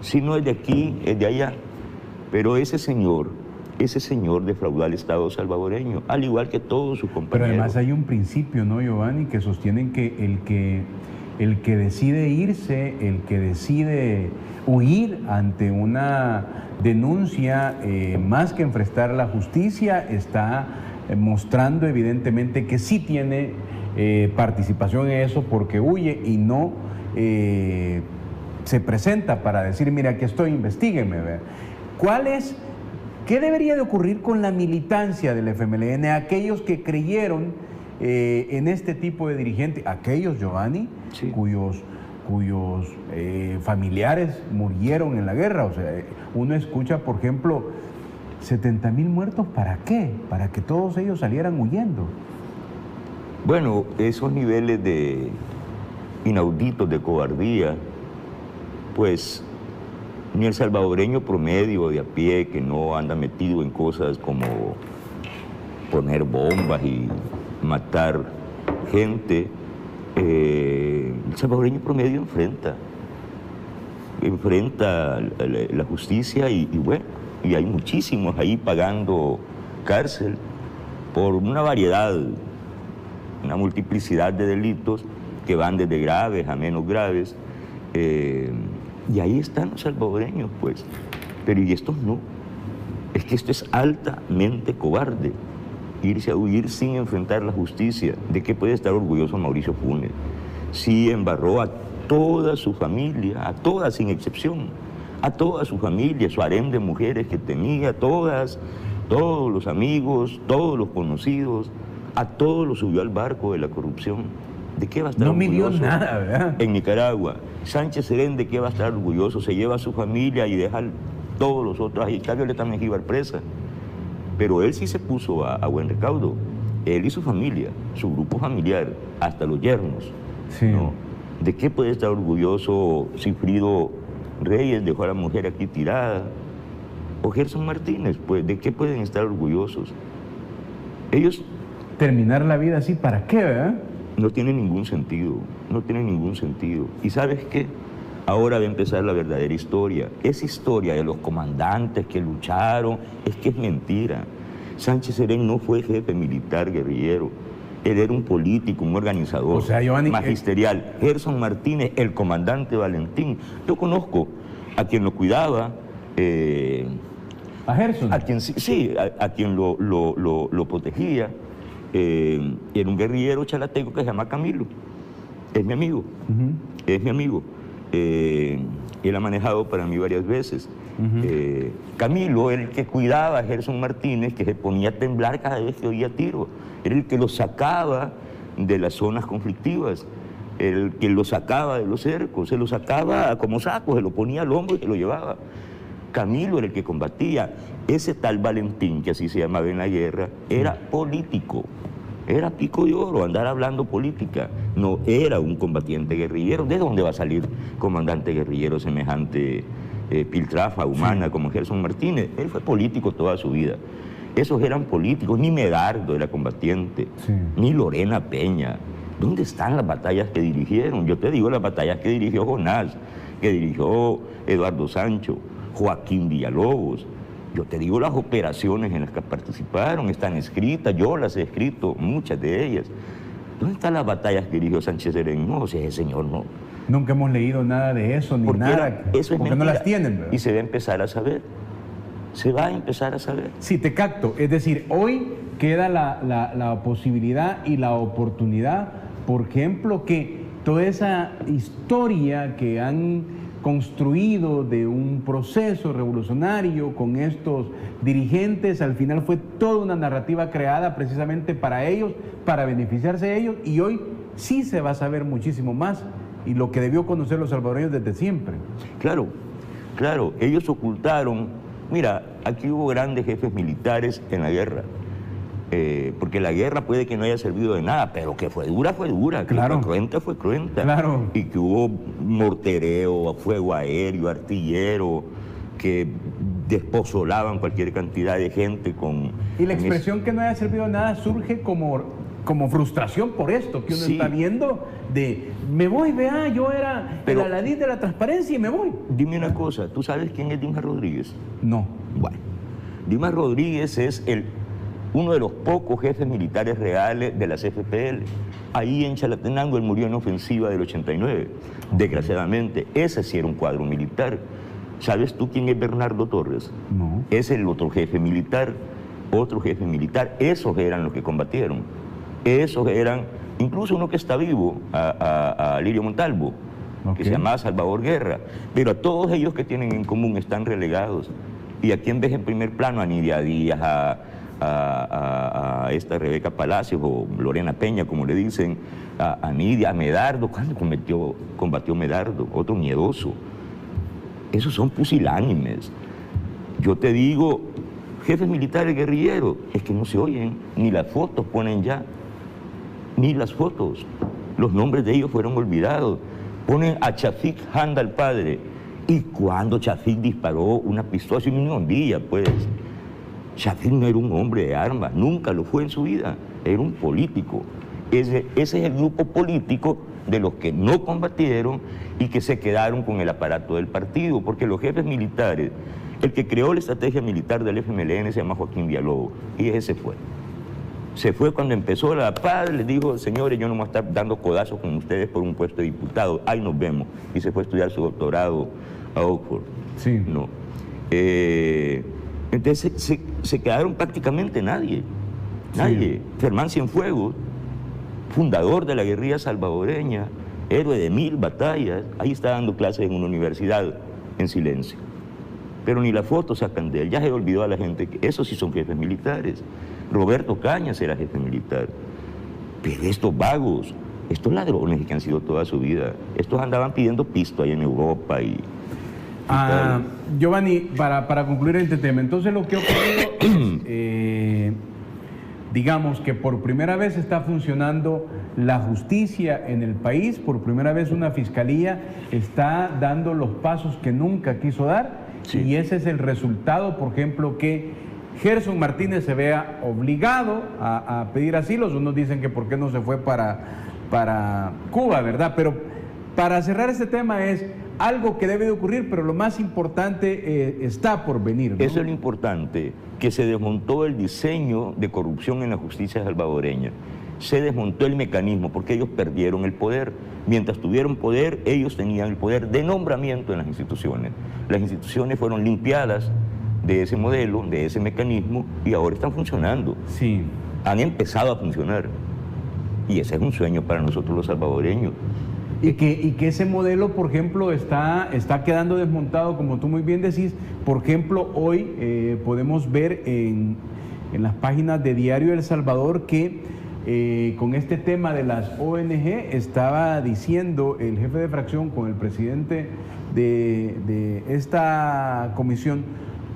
Speaker 7: Si no es de aquí, es de allá. Pero ese señor defraudó al Estado salvadoreño, al igual que todos sus compañeros.
Speaker 1: Pero además hay un principio, ¿no, Giovanni?, que sostienen que el que decide irse, el que decide huir ante una denuncia, más que enfrentar la justicia, está mostrando evidentemente que sí tiene participación en eso, porque huye y no se presenta para decir, mira, aquí estoy, investígueme. ¿Qué debería de ocurrir con la militancia del FMLN? Aquellos que creyeron en este tipo de dirigente, aquellos, Giovanni, cuyos familiares murieron en la guerra. O sea, uno escucha, por ejemplo, 70,000 muertos, ¿para qué? Para que todos ellos salieran huyendo.
Speaker 7: Bueno, esos niveles de inauditos de cobardía, pues ni el salvadoreño promedio de a pie, que no anda metido en cosas como poner bombas y matar gente, el salvadoreño promedio enfrenta la justicia y bueno, y hay muchísimos ahí pagando cárcel por una variedad, una multiplicidad de delitos que van desde graves a menos graves, y ahí están los salvadoreños, pues. Pero y estos no. Es que esto es altamente cobarde, irse a huir sin enfrentar la justicia. ¿De qué puede estar orgulloso Mauricio Funes? Sí embarró a toda su familia, a todas sin excepción, a toda su familia, su harén de mujeres que tenía, todos los amigos, todos los conocidos, a todos los subió al barco de la corrupción. ¿De qué va a estar orgulloso?
Speaker 1: No midió nada, ¿verdad?
Speaker 7: En Nicaragua. Sánchez Serén, ¿de qué va a estar orgulloso? Se lleva a su familia y deja a todos los otros. Ahí está Violeta Mengíbar presa. Pero él sí se puso a buen recaudo. Él y su familia, su grupo familiar, hasta los yernos.
Speaker 1: Sí.
Speaker 7: ¿No? ¿De qué puede estar orgulloso Cifrido Reyes? Dejó a la mujer aquí tirada. O Gerson Martínez, pues, ¿de qué pueden estar orgullosos? Ellos...
Speaker 1: Terminar la vida así, ¿para qué, verdad?
Speaker 7: No tiene ningún sentido, no tiene ningún sentido. ¿Y sabes qué? Ahora va a empezar la verdadera historia. Esa historia de los comandantes que lucharon, es que es mentira. Sánchez Serén no fue jefe militar guerrillero. Él era un político, un organizador,
Speaker 1: o sea, Giovanni,
Speaker 7: magisterial. Gerson Martínez, el comandante Valentín. Yo conozco a quien lo cuidaba.
Speaker 1: ¿A Gerson?
Speaker 7: A quien, sí, a quien lo protegía. Era un guerrillero chalateco que se llama Camilo. Es mi amigo. Es mi amigo. Él ha manejado para mí varias veces. Camilo era el que cuidaba a Gerson Martínez, que se ponía a temblar cada vez que oía tiros. Era el que lo sacaba de las zonas conflictivas, el que lo sacaba de los cercos, se lo sacaba como saco, se lo ponía al hombro y se lo llevaba. Camilo era el que combatía. Ese tal Valentín, que así se llamaba en la guerra, era político. Era pico de oro, andar hablando política. No era un combatiente guerrillero. ¿De dónde va a salir comandante guerrillero semejante piltrafa humana como Gerson Martínez? Él fue político toda su vida. Esos eran políticos. Ni Medardo era combatiente, ni Lorena Peña. ¿Dónde están las batallas que dirigieron? Yo te digo las batallas que dirigió Jonás, que dirigió Eduardo Sancho, Joaquín Villalobos. Yo te digo las operaciones en las que participaron, están escritas, yo las he escrito, muchas de ellas. ¿Dónde están las batallas que dirigió Sánchez Serén? No, o sea, ese señor no.
Speaker 1: Nunca hemos leído nada de eso, ni nada,
Speaker 7: eso es
Speaker 1: porque no las tienen, ¿verdad?
Speaker 7: Y se va a empezar a saber. Se va a empezar a saber.
Speaker 1: Sí, te capto. Es decir, hoy queda la posibilidad y la oportunidad, por ejemplo, que toda esa historia que han construido de un proceso revolucionario con estos dirigentes. Al final fue toda una narrativa creada precisamente para ellos, para beneficiarse de ellos, y hoy sí se va a saber muchísimo más, y lo que debió conocer los salvadoreños desde siempre.
Speaker 7: Claro, claro, ellos ocultaron. Mira, aquí hubo grandes jefes militares en la guerra. Porque la guerra puede que no haya servido de nada, pero que fue dura, que
Speaker 1: claro.
Speaker 7: fue cruenta.
Speaker 1: Claro.
Speaker 7: Y que hubo mortereo, fuego aéreo, artillero, que despozolaban cualquier cantidad de gente con...
Speaker 1: Y la expresión que no haya servido de nada surge como frustración por esto que uno
Speaker 7: sí.
Speaker 1: está viendo de, me voy, vea, yo era el aladín de la transparencia y me voy.
Speaker 7: Dime una cosa, ¿tú sabes quién es Dimas Rodríguez?
Speaker 1: No.
Speaker 7: Bueno, Dimas Rodríguez es uno de los pocos jefes militares reales de la CFPL. Ahí en Chalatenango él murió en ofensiva del 89. Desgraciadamente, ese sí era un cuadro militar. ¿Sabes tú quién es Bernardo Torres?
Speaker 1: No.
Speaker 7: Es el otro jefe militar. Esos eran los que combatieron. Esos eran, incluso uno que está vivo, a Lirio Montalvo, que se llamaba Salvador Guerra. Pero a todos ellos que tienen en común están relegados. ¿Y a quién ves en primer plano? A Nidia Díaz, a esta Rebeca Palacios o Lorena Peña, como le dicen, a Nidia, a Medardo. ¿Cuándo combatió Medardo? Otro miedoso. Esos son pusilánimes. Yo te digo, jefes militares guerrilleros, es que no se oyen, ni las fotos ponen ya, ni las fotos. Los nombres de ellos fueron olvidados. Ponen a Chafik Handa, el padre. ¿Y cuando Chafik disparó una pistola? Hace un día, pues. Chafik no era un hombre de armas, nunca lo fue en su vida, era un político. Ese es el grupo político de los que no combatieron y que se quedaron con el aparato del partido, porque los jefes militares, el que creó la estrategia militar del FMLN se llama Joaquín Villalobos, y ese se fue. Se fue cuando empezó la paz, les dijo, señores, yo no me voy a estar dando codazos con ustedes por un puesto de diputado, ahí nos vemos, y se fue a estudiar su doctorado a Oxford.
Speaker 1: Sí.
Speaker 7: No. Entonces se quedaron prácticamente nadie. Sí. Germán Cienfuegos, fundador de la guerrilla salvadoreña, héroe de 1000 batallas, ahí está dando clases en una universidad en silencio. Pero ni la foto sacan de él, ya se olvidó a la gente que esos sí son jefes militares. Roberto Cañas era jefe militar. Pero estos vagos, estos ladrones que han sido toda su vida, estos andaban pidiendo pisto ahí en Europa y
Speaker 1: Giovanni, para concluir este tema, entonces lo que ha ocurrido es, digamos que por primera vez está funcionando la justicia en el país, por primera vez una fiscalía está dando los pasos que nunca quiso dar, sí. Y ese es el resultado, por ejemplo, que Gerson Martínez se vea obligado a pedir asilo. Unos dicen que por qué no se fue para Cuba, ¿verdad? Pero para cerrar este tema es algo que debe de ocurrir, pero lo más importante está por venir, ¿no?
Speaker 7: Eso es lo importante, que se desmontó el diseño de corrupción en la justicia salvadoreña. Se desmontó el mecanismo porque ellos perdieron el poder. Mientras tuvieron poder, ellos tenían el poder de nombramiento en las instituciones. Las instituciones fueron limpiadas de ese modelo, de ese mecanismo, y ahora están funcionando.
Speaker 1: Sí.
Speaker 7: Han empezado a funcionar. Y ese es un sueño para nosotros los salvadoreños.
Speaker 1: Y que ese modelo, por ejemplo, está quedando desmontado, como tú muy bien decís. Por ejemplo, hoy podemos ver en las páginas de Diario El Salvador que con este tema de las ONG estaba diciendo el jefe de fracción con el presidente de esta comisión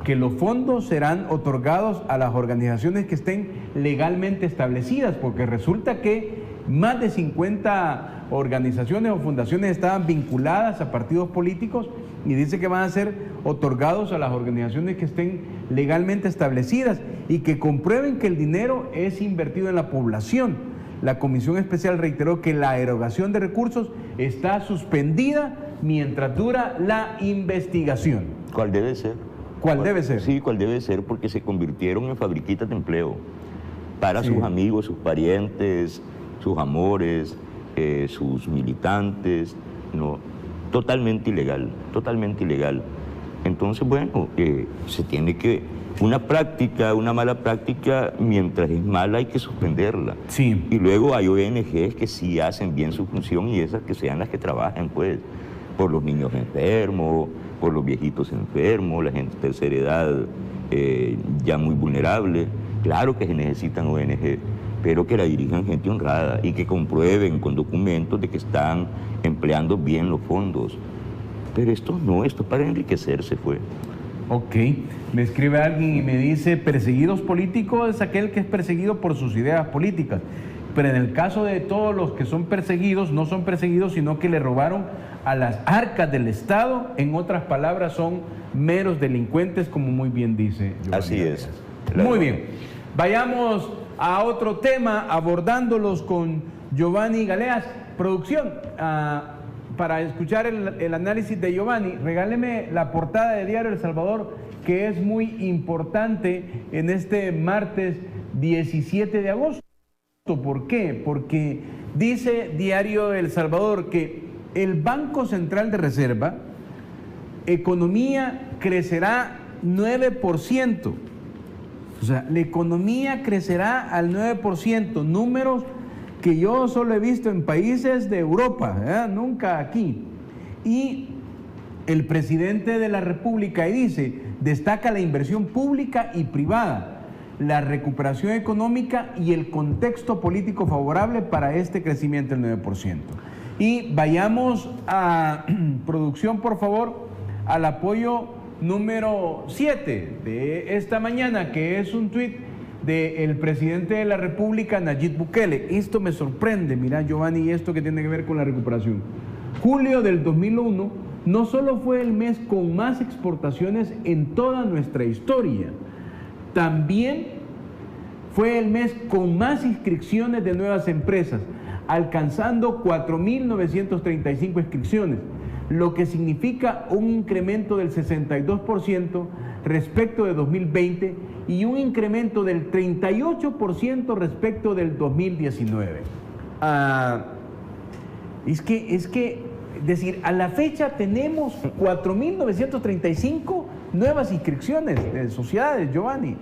Speaker 1: que los fondos serán otorgados a las organizaciones que estén legalmente establecidas, porque resulta que más de 50 organizaciones o fundaciones estaban vinculadas a partidos políticos y dice que van a ser otorgados a las organizaciones que estén legalmente establecidas y que comprueben que el dinero es invertido en la población. La Comisión Especial reiteró que la erogación de recursos está suspendida mientras dura la investigación.
Speaker 7: ¿Cuál debe ser?
Speaker 1: ¿Cuál debe ser?
Speaker 7: Sí, cuál debe ser, porque se convirtieron en fabriquitas de empleo para sus amigos, sus parientes, sus amores, sus militantes, ¿no? Totalmente ilegal, totalmente ilegal. Entonces, bueno, se tiene que... Una práctica, una mala práctica, mientras es mala hay que suspenderla.
Speaker 1: Sí.
Speaker 7: Y luego hay ONGs que sí hacen bien su función y esas que sean las que trabajen, pues. por los niños enfermos, por los viejitos enfermos, la gente de tercera edad ya muy vulnerable. Claro que se necesitan ONG, pero que la dirijan gente honrada y que comprueben con documentos de que están empleando bien los fondos. Pero esto no, esto para enriquecerse fue.
Speaker 1: Ok, me escribe alguien y me dice, perseguidos políticos es aquel que es perseguido por sus ideas políticas. Pero en el caso de todos los que son perseguidos, no son perseguidos, sino que le robaron a las arcas del Estado. En otras palabras, son meros delincuentes, como muy bien dice Giovanni.
Speaker 7: Así es.
Speaker 1: Muy bien. Vayamos a otro tema, abordándolos con Giovanni Galeas. Producción, para escuchar el análisis de Giovanni, regáleme la portada de Diario El Salvador, que es muy importante en este martes 17 de agosto. ¿Por qué? Porque dice Diario El Salvador que el Banco Central de Reserva, economía crecerá 9%. O sea, la economía crecerá al 9%, números que yo solo he visto en países de Europa, nunca aquí. Y el presidente de la República dice, destaca la inversión pública y privada, la recuperación económica y el contexto político favorable para este crecimiento del 9%. Y vayamos a producción, por favor, al apoyo número 7 de esta mañana, que es un tuit del presidente de la República, Nayib Bukele. Esto me sorprende, mira, Giovanni, esto que tiene que ver con la recuperación. Julio del 2001 no solo fue el mes con más exportaciones en toda nuestra historia, también fue el mes con más inscripciones de nuevas empresas, alcanzando 4.935 inscripciones, lo que significa un incremento del 62% respecto de 2020 y un incremento del 38% respecto del 2019. Es decir, a la fecha tenemos 4.935 nuevas inscripciones de sociedades, Giovanni.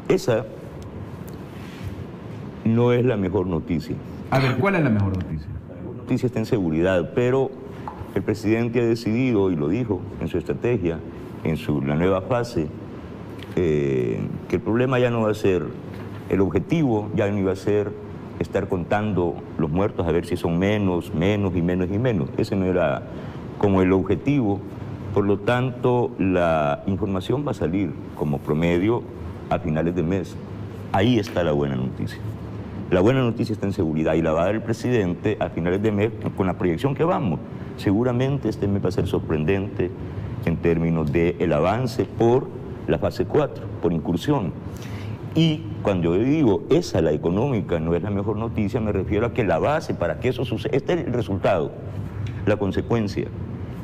Speaker 7: Esa no es la mejor noticia.
Speaker 1: A ver, ¿cuál es la mejor noticia?
Speaker 7: La mejor noticia está en seguridad, pero el presidente ha decidido, y lo dijo en su estrategia, en la nueva fase, que el problema ya no va a ser, el objetivo ya no iba a ser estar contando los muertos a ver si son menos y menos. Ese no era como el objetivo. Por lo tanto, la información va a salir como promedio a finales de mes. Ahí está la buena noticia. La buena noticia está en seguridad y la va a dar el presidente a finales de mes con la proyección que vamos. Seguramente este mes va a ser sorprendente en términos del avance por la fase 4, por incursión. Y cuando yo digo esa, la económica, no es la mejor noticia, me refiero a que la base para que eso suceda, este es el resultado, la consecuencia.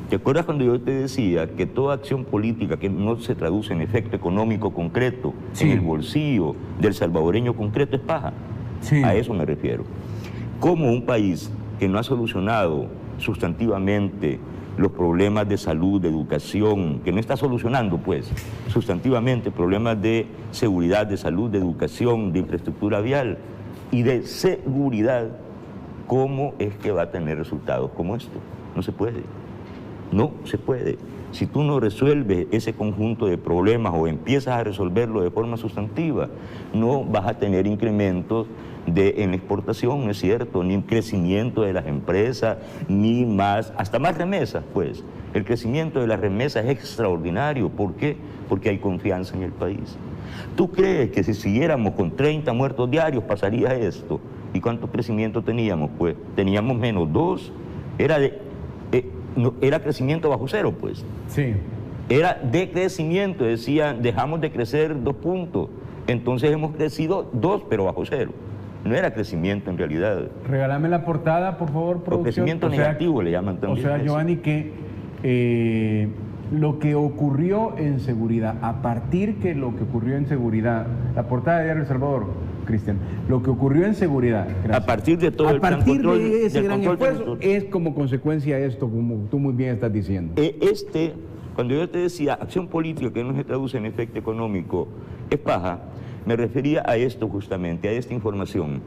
Speaker 7: ¿Te acuerdas cuando yo te decía que toda acción política que no se traduce en efecto económico concreto, sí, en el bolsillo del salvadoreño concreto, es paja? Sí. A eso me refiero. Como un país que no ha solucionado sustantivamente los problemas de salud, de educación, que no está solucionando, pues, sustantivamente problemas de seguridad, de salud, de educación, de infraestructura vial y de seguridad, ¿cómo es que va a tener resultados como esto? No se puede. No se puede. Si tú no resuelves ese conjunto de problemas o empiezas a resolverlo de forma sustantiva, no vas a tener incrementos en exportación, ¿no es cierto? Ni un crecimiento de las empresas, ni más, hasta más remesas, pues. El crecimiento de las remesas es extraordinario. ¿Por qué? Porque hay confianza en el país. ¿Tú crees que si siguiéramos con 30 muertos diarios pasaría esto? ¿Y cuánto crecimiento teníamos? Pues teníamos menos 2. Era crecimiento bajo cero, pues.
Speaker 1: Sí.
Speaker 7: Era decrecimiento, decían, dejamos de crecer 2 puntos. Entonces hemos crecido 2, pero bajo cero. No era crecimiento en realidad.
Speaker 1: Regálame la portada, por favor, producción.
Speaker 7: O crecimiento negativo le llaman también.
Speaker 1: O sea, Giovanni, que lo que ocurrió en seguridad, a partir que lo que ocurrió en seguridad, la portada de Diario El Salvador, Cristian, lo que ocurrió en seguridad, gracias,
Speaker 7: a partir de todo el gran control,
Speaker 1: de ese gran esfuerzo, es como consecuencia de esto, como tú muy bien estás diciendo.
Speaker 7: Cuando yo te decía acción política que no se traduce en efecto económico, es paja, me refería a esto justamente, a esta información.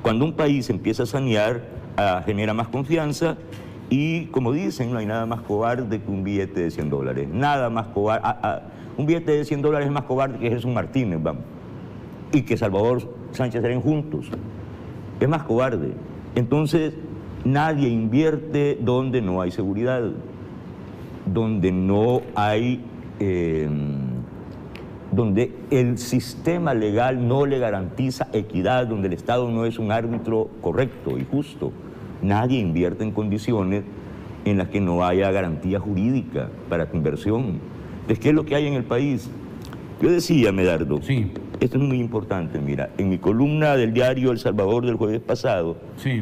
Speaker 7: Cuando un país empieza a sanear, genera más confianza Y como dicen, no hay nada más cobarde que un billete de $100. Nada más cobarde. Un billete de $100 es más cobarde que Jesús Martínez, vamos. Y que Salvador Sánchez Serén juntos. Es más cobarde. Entonces, nadie invierte donde no hay seguridad, donde no hay... donde el sistema legal no le garantiza equidad, donde el Estado no es un árbitro correcto y justo. Nadie invierte en condiciones en las que no haya garantía jurídica para tu inversión. Entonces, ¿qué es lo que hay en el país? Yo decía, Medardo,
Speaker 1: sí,
Speaker 7: esto es muy importante, mira, en mi columna del diario El Salvador del jueves pasado,
Speaker 1: sí,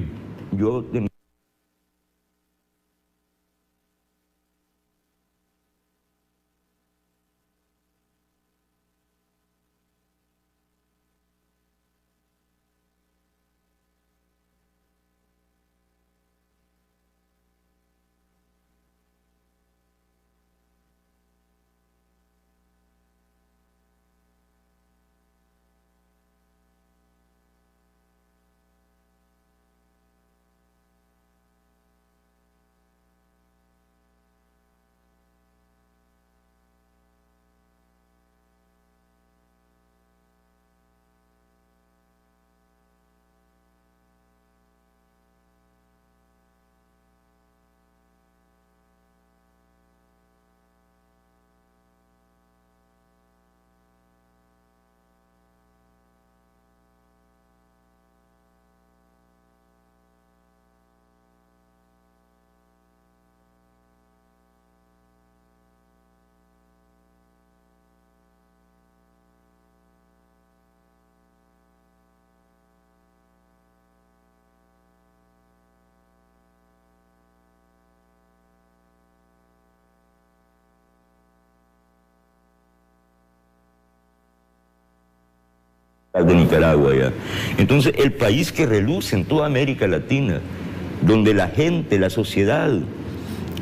Speaker 7: yo... de Nicaragua ya. Entonces, el país que reluce en toda América Latina, donde la gente, la sociedad,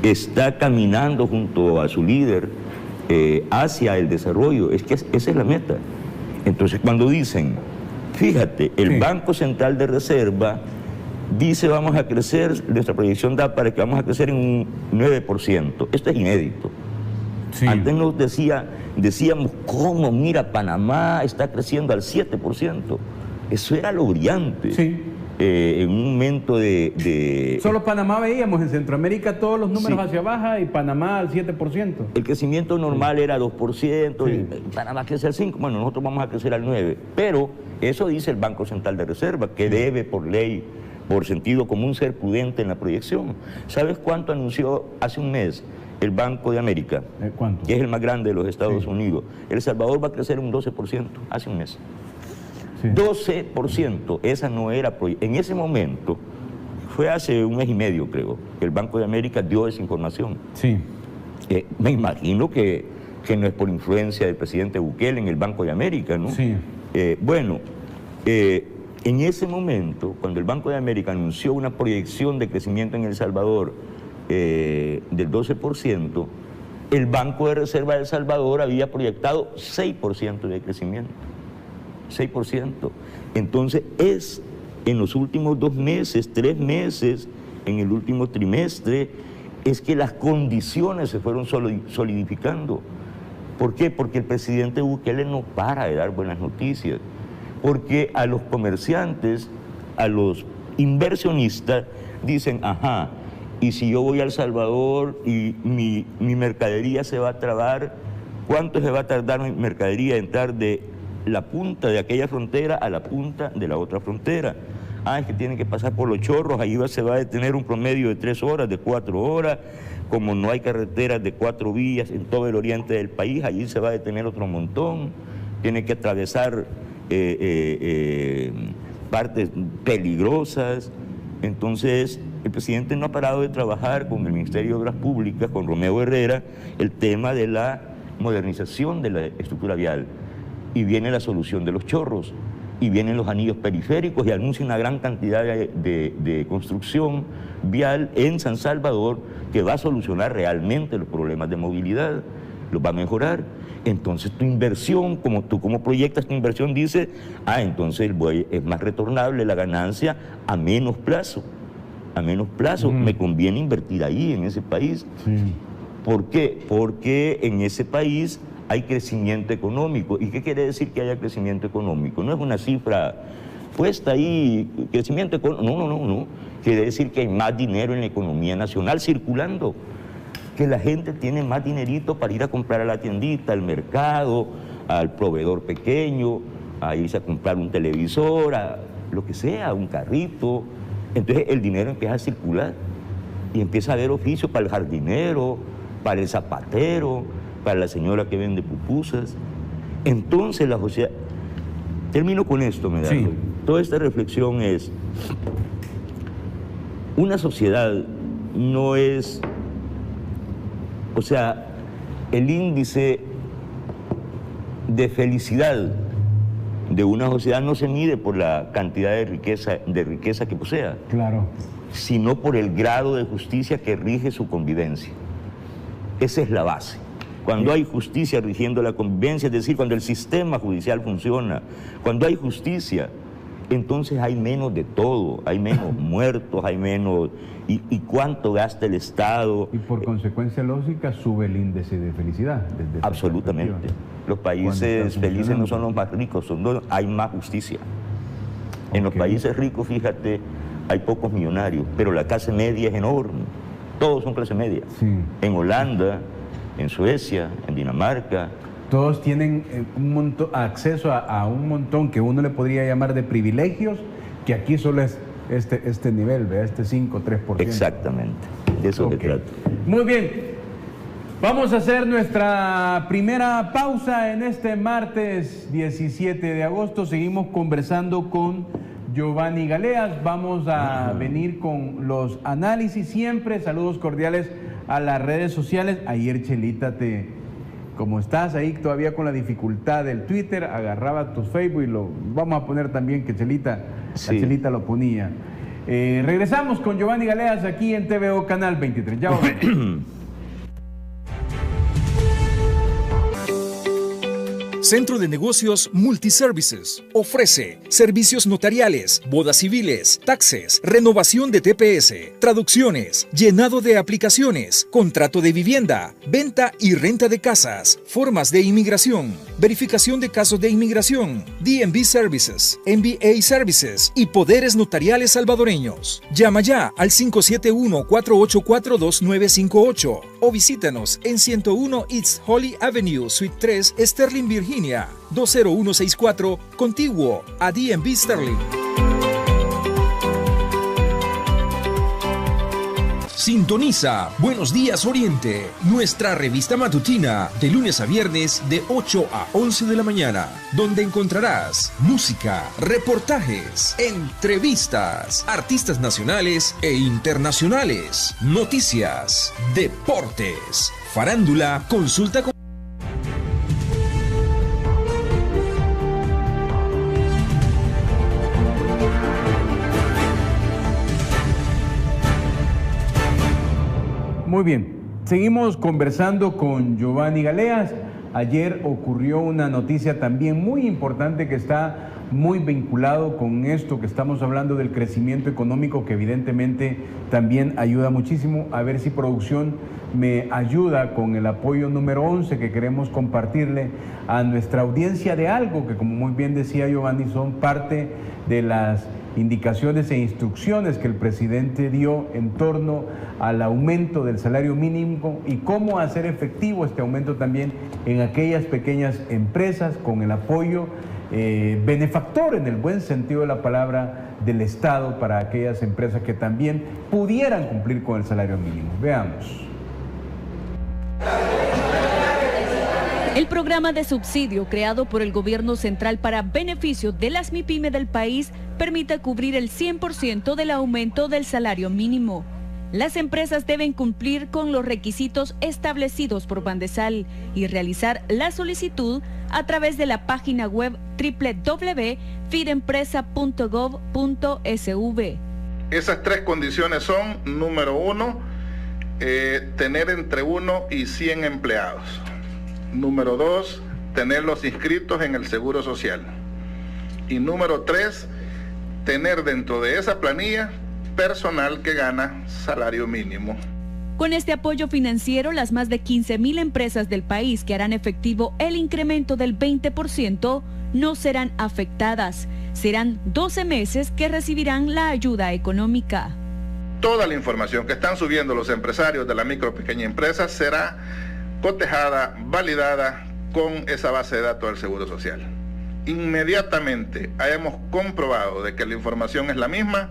Speaker 7: está caminando junto a su líder hacia el desarrollo, es que esa es la meta. Entonces, cuando dicen, fíjate, el Banco Central de Reserva dice vamos a crecer, nuestra proyección da para que vamos a crecer en un 9%. Esto es inédito. Sí. Antes nos decíamos, ¿cómo? Mira, Panamá está creciendo al 7%. Eso era lo brillante. Sí. En un momento de...
Speaker 1: Solo Panamá veíamos en Centroamérica todos los números hacia abajo y Panamá al 7%.
Speaker 7: El crecimiento normal era 2%, y Panamá crece al 5%. Bueno, nosotros vamos a crecer al 9%. Pero eso dice el Banco Central de Reserva, que debe por ley, por sentido común, ser prudente en la proyección. ¿Sabes cuánto anunció hace un mes el Banco de América?
Speaker 1: ¿Cuánto?
Speaker 7: Que es el más grande de los Estados Unidos. El Salvador va a crecer un 12% hace un mes. Sí. 12%, esa no era, en ese momento, fue hace un mes y medio creo, que el Banco de América dio esa información.
Speaker 1: Sí.
Speaker 7: Me imagino que no es por influencia del presidente Bukele en el Banco de América, ¿no?
Speaker 1: Sí.
Speaker 7: En ese momento, cuando el Banco de América anunció una proyección de crecimiento en El Salvador del 12%, el Banco de Reserva de El Salvador había proyectado 6% de crecimiento. 6%. Entonces es en los últimos 2 meses, 3 meses, en el último trimestre, es que las condiciones se fueron solidificando. ¿Por qué? Porque el presidente Bukele no para de dar buenas noticias. Porque a los comerciantes, a los inversionistas, dicen, ajá, y si yo voy a El Salvador y mi mercadería se va a trabar, ¿cuánto se va a tardar mi mercadería en entrar de la punta de aquella frontera a la punta de la otra frontera? Ah, es que tienen que pasar por Los Chorros, ahí se va a detener un promedio de 3 horas, de 4 horas, como no hay carreteras de 4 vías en todo el oriente del país, allí se va a detener otro montón, tiene que atravesar partes peligrosas. Entonces, el presidente no ha parado de trabajar con el Ministerio de Obras Públicas, con Romeo Herrera, el tema de la modernización de la estructura vial. Y viene la solución de Los Chorros, y vienen los anillos periféricos, y anuncia una gran cantidad de construcción vial en San Salvador que va a solucionar realmente los problemas de movilidad, los va a mejorar. Entonces tu inversión, como proyectas tu inversión, dice, entonces es más retornable la ganancia a menos plazo. a menos plazo, me conviene invertir ahí, en ese país. Sí. ¿Por qué? Porque en ese país hay crecimiento económico. ¿Y qué quiere decir que haya crecimiento económico? No es una cifra puesta ahí, crecimiento económico, no. Quiere decir que hay más dinero en la economía nacional circulando, que la gente tiene más dinerito para ir a comprar a la tiendita, al mercado, al proveedor pequeño, a irse a comprar un televisor, a lo que sea, un carrito. Entonces el dinero empieza a circular y empieza a haber oficio para el jardinero, para el zapatero, para la señora que vende pupusas. Entonces la sociedad... Termino con esto, Medardo. Sí. Toda esta reflexión es... Una sociedad no es... O sea, el índice de felicidad de una sociedad no se mide por la cantidad de riqueza que posea, claro, sino por el grado de justicia que rige su convivencia. Esa es la base. Cuando hay justicia rigiendo la convivencia, es decir, cuando el sistema judicial funciona, cuando hay justicia, entonces hay menos de todo, hay menos muertos, hay menos... ¿Y cuánto gasta el Estado?
Speaker 1: Y por consecuencia lógica sube el índice de felicidad.
Speaker 7: Absolutamente. Los países felices no son los más ricos, hay más justicia. En los países ricos, fíjate, hay pocos millonarios, pero la clase media es enorme. Todos son clase media. Sí. En Holanda, en Suecia, en Dinamarca.
Speaker 1: Todos tienen acceso a un montón que uno le podría llamar de privilegios, que aquí solo es este nivel, ¿verdad? Este 5-3%.
Speaker 7: Exactamente, de eso se trata.
Speaker 1: Muy bien, vamos a hacer nuestra primera pausa en este martes 17 de agosto. Seguimos conversando con Giovanni Galeas. Vamos a venir con los análisis siempre. Saludos cordiales a las redes sociales. Ayer, Chelita, como estás ahí todavía con la dificultad del Twitter, agarraba tu Facebook y lo vamos a poner también que Chelita, sí, la Chelita lo ponía. Regresamos con Giovanni Galeas aquí en TVO Canal 23. Ya volvemos.
Speaker 6: Centro de Negocios Multiservices ofrece servicios notariales, bodas civiles, taxes, renovación de TPS, traducciones, llenado de aplicaciones, contrato de vivienda, venta y renta de casas, formas de inmigración, verificación de casos de inmigración, DMV Services, MBA Services y poderes notariales salvadoreños. Llama ya al 571-484-2958 o visítanos en 101 East Holly Avenue, Suite 3, Sterling, Virginia, 20164, contiguo a DMV Sterling. Sintoniza Buenos Días Oriente, nuestra revista matutina de lunes a viernes de 8 a 11 de la mañana, donde encontrarás música, reportajes, entrevistas, artistas nacionales e internacionales, noticias, deportes, farándula, consulta con...
Speaker 1: Muy bien, seguimos conversando con Giovanni Galeas. Ayer ocurrió una noticia también muy importante que está muy vinculado con esto que estamos hablando del crecimiento económico, que evidentemente también ayuda muchísimo. A ver si producción me ayuda con el apoyo número 11 que queremos compartirle a nuestra audiencia de algo que, como muy bien decía Giovanni, son parte de las indicaciones e instrucciones que el presidente dio en torno al aumento del salario mínimo y cómo hacer efectivo este aumento también en aquellas pequeñas empresas con el apoyo benefactor en el buen sentido de la palabra del Estado para aquellas empresas que también pudieran cumplir con el salario mínimo. Veamos.
Speaker 8: El programa de subsidio creado por el gobierno central para beneficio de las MIPYME del país permite cubrir el 100% del aumento del salario mínimo. Las empresas deben cumplir con los requisitos establecidos por Bandesal y realizar la solicitud a través de la página web www.fidempresa.gov.sv.
Speaker 9: Esas tres condiciones son: número 1, tener entre 1 y 100 empleados. Número 2, tenerlos inscritos en el Seguro Social. Y número 3, tener dentro de esa planilla personal que gana salario mínimo.
Speaker 8: Con este apoyo financiero, las más de 15.000 empresas del país que harán efectivo el incremento del 20% no serán afectadas. Serán 12 meses que recibirán la ayuda económica.
Speaker 9: Toda la información que están subiendo los empresarios de la micro pequeña empresa será cotejada, validada con esa base de datos del Seguro Social. Inmediatamente hayamos comprobado de que la información es la misma,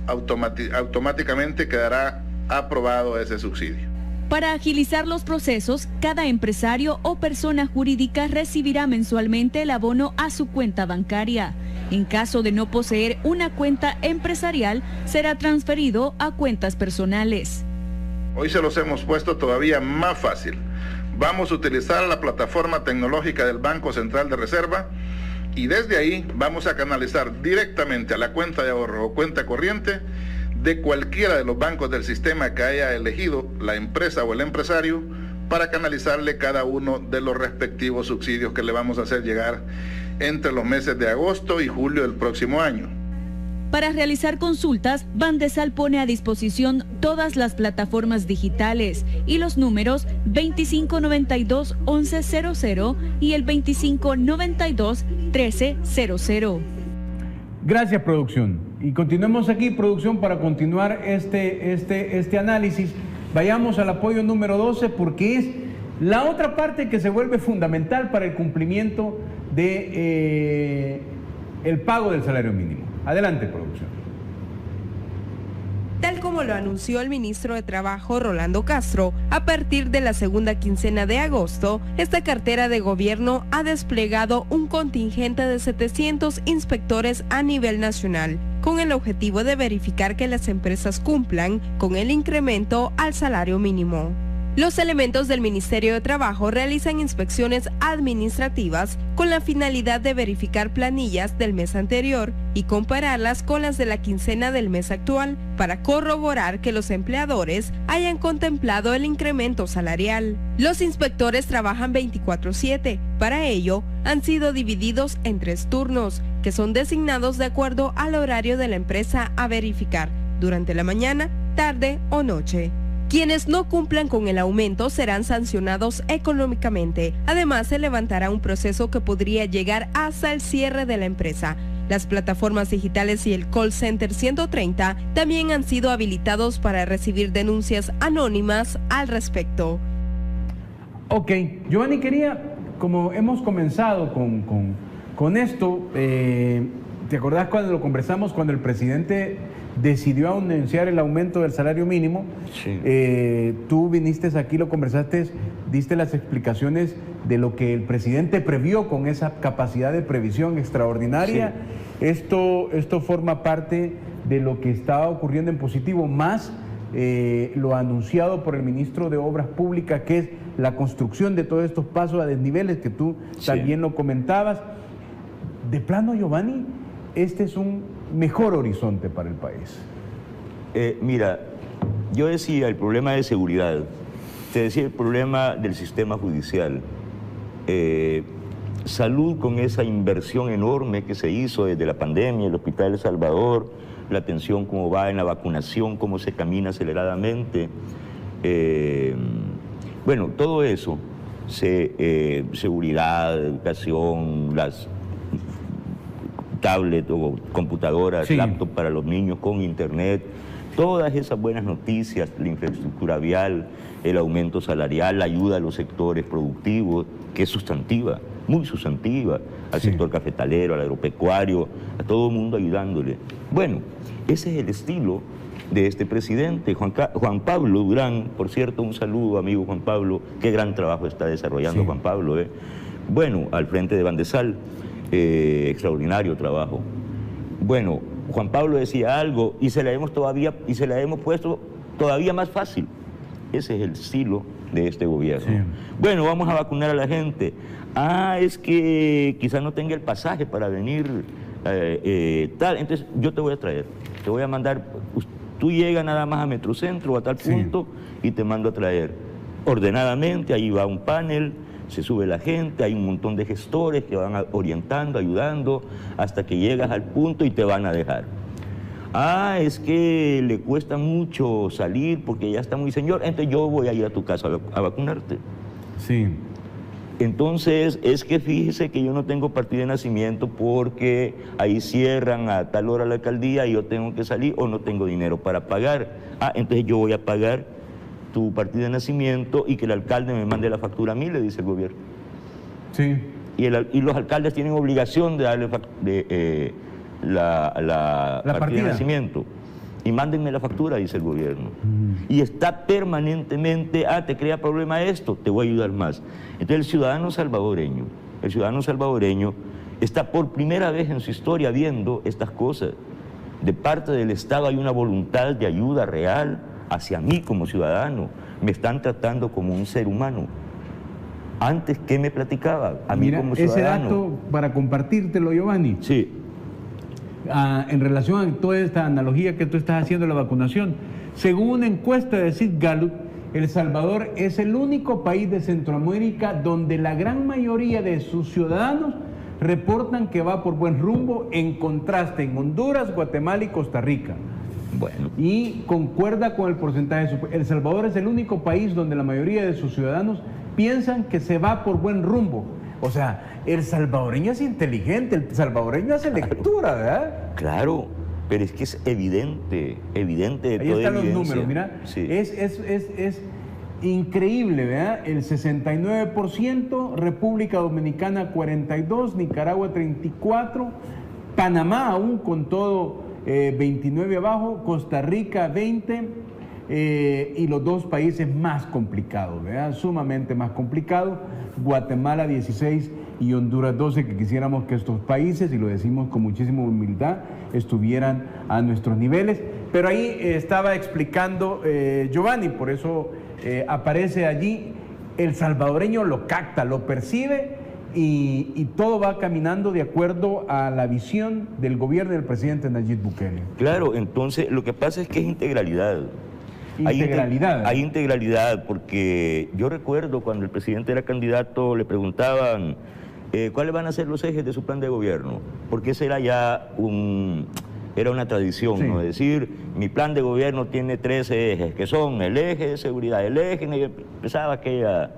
Speaker 9: automáticamente quedará aprobado ese subsidio.
Speaker 8: Para agilizar los procesos, cada empresario o persona jurídica recibirá mensualmente el abono a su cuenta bancaria. En caso de no poseer una cuenta empresarial, será transferido a cuentas personales.
Speaker 9: Hoy se los hemos puesto todavía más fácil. Vamos a utilizar la plataforma tecnológica del Banco Central de Reserva y desde ahí vamos a canalizar directamente a la cuenta de ahorro o cuenta corriente de cualquiera de los bancos del sistema que haya elegido la empresa o el empresario para canalizarle cada uno de los respectivos subsidios que le vamos a hacer llegar entre los meses de agosto y julio del próximo año.
Speaker 8: Para realizar consultas, Bandesal pone a disposición todas las plataformas digitales y los números 2592-1100 y el 2592-1300.
Speaker 1: Gracias, producción. Y continuemos aquí, producción, para continuar este análisis. Vayamos al apoyo número 12, porque es la otra parte que se vuelve fundamental para el cumplimiento de el pago del salario mínimo. Adelante, producción.
Speaker 5: Tal como lo anunció el ministro de Trabajo, Rolando Castro, a partir de la segunda quincena de agosto, esta cartera de gobierno ha desplegado un contingente de 700 inspectores a nivel nacional, con el objetivo de verificar que las empresas cumplan con el incremento al salario mínimo. Los elementos del Ministerio de Trabajo realizan inspecciones administrativas con la finalidad de verificar planillas del mes anterior y compararlas con las de la quincena del mes actual para corroborar que los empleadores hayan contemplado el incremento salarial. Los inspectores trabajan 24/7. Para ello, han sido divididos en 3 turnos, que son designados de acuerdo al horario de la empresa a verificar, durante la mañana, tarde o noche. Quienes no cumplan con el aumento serán sancionados económicamente. Además, se levantará un proceso que podría llegar hasta el cierre de la empresa. Las plataformas digitales y el call center 130 también han sido habilitados para recibir denuncias anónimas al respecto.
Speaker 1: Ok, Giovanni, quería, como hemos comenzado con esto, ¿te acordás cuando lo conversamos, cuando el presidente decidió anunciar el aumento del salario mínimo?
Speaker 7: Sí.
Speaker 1: Tú viniste aquí, lo conversaste, diste las explicaciones de lo que el presidente previó con esa capacidad de previsión extraordinaria. Sí. Esto forma parte de lo que estaba ocurriendo en positivo, más lo anunciado por el ministro de Obras Públicas, que es la construcción de todos estos pasos a desniveles, que tú también lo comentabas. De plano, Giovanni, este es un mejor horizonte para el país.
Speaker 7: Mira, yo decía el problema de seguridad, te decía el problema del sistema judicial, salud con esa inversión enorme que se hizo desde la pandemia, el Hospital de El Salvador, la atención cómo va en la vacunación, cómo se camina aceleradamente. Bueno, todo eso, seguridad, educación, las tablet o computadoras, laptop para los niños con internet, todas esas buenas noticias, la infraestructura vial, el aumento salarial, la ayuda a los sectores productivos, que es sustantiva, muy sustantiva, al sector cafetalero, al agropecuario, a todo el mundo ayudándole. Bueno, ese es el estilo de este presidente, Juan Pablo Durán. Por cierto, un saludo, amigo Juan Pablo, qué gran trabajo está desarrollando Juan Pablo. Bueno, al frente de Bandesal, extraordinario trabajo. Bueno, Juan Pablo decía algo y se la hemos puesto todavía más fácil. Ese es el estilo de este gobierno. Bueno, vamos a vacunar a la gente. Es que quizás no tenga el pasaje para venir, tal. Entonces yo te voy a traer, te voy a mandar, tú llegas nada más a Metrocentro o a tal punto y te mando a traer. Ordenadamente, ahí va un panel, se sube la gente, hay un montón de gestores que van orientando, ayudando, hasta que llegas al punto y te van a dejar. es que le cuesta mucho salir porque ya está muy señor, entonces yo voy a ir a tu casa a vacunarte.
Speaker 1: Sí.
Speaker 7: Entonces, es que fíjese que yo no tengo partida de nacimiento porque ahí cierran a tal hora la alcaldía y yo tengo que salir o no tengo dinero para pagar. Entonces yo voy a pagar tu partida de nacimiento y que el alcalde me mande la factura a mí, le dice el gobierno.
Speaker 1: Sí.
Speaker 7: Y los alcaldes tienen obligación de darle la partida de nacimiento. Y mándenme la factura, dice el gobierno. Y está permanentemente, te crea problema esto, te voy a ayudar más. Entonces el ciudadano salvadoreño está por primera vez en su historia viendo estas cosas. De parte del Estado hay una voluntad de ayuda real hacia mí como ciudadano. Me están tratando como un ser humano. Antes, ¿qué me platicaba? A mí como ciudadano.
Speaker 1: Ese dato, para compartírtelo, Giovanni.
Speaker 7: Sí.
Speaker 1: En relación a toda esta analogía que tú estás haciendo de la vacunación, según una encuesta de Sid Gallup, El Salvador es el único país de Centroamérica donde la gran mayoría de sus ciudadanos reportan que va por buen rumbo, en contraste en Honduras, Guatemala y Costa Rica.
Speaker 7: Bueno.
Speaker 1: Y concuerda con el porcentaje. El Salvador es el único país donde la mayoría de sus ciudadanos piensan que se va por buen rumbo. O sea, el salvadoreño es inteligente, el salvadoreño hace lectura, ¿verdad?
Speaker 7: Claro, pero es que es evidente de
Speaker 1: Ahí
Speaker 7: toda
Speaker 1: están los
Speaker 7: evidencia.
Speaker 1: números, mira,
Speaker 7: Sí.
Speaker 1: Es increíble, ¿verdad? El 69%, República Dominicana 42%, Nicaragua 34%, Panamá aún con todo 29 abajo, Costa Rica 20%, y los dos países más complicados, ¿verdad? Sumamente más complicados, Guatemala 16% y Honduras 12%, que quisiéramos que estos países, y lo decimos con muchísima humildad, estuvieran a nuestros niveles. Pero ahí estaba explicando Giovanni, por eso aparece allí, el salvadoreño lo capta, lo percibe y todo va caminando de acuerdo a la visión del gobierno del presidente Nayib Bukele.
Speaker 7: Claro, entonces lo que pasa es que es integralidad.
Speaker 1: Integralidad.
Speaker 7: Hay integralidad, porque yo recuerdo cuando el presidente era candidato, le preguntaban cuáles van a ser los ejes de su plan de gobierno, porque ese era ya era una tradición, sí, ¿no? Decir, mi plan de gobierno tiene 13 ejes, que son el eje de seguridad, el eje, empezaba aquella,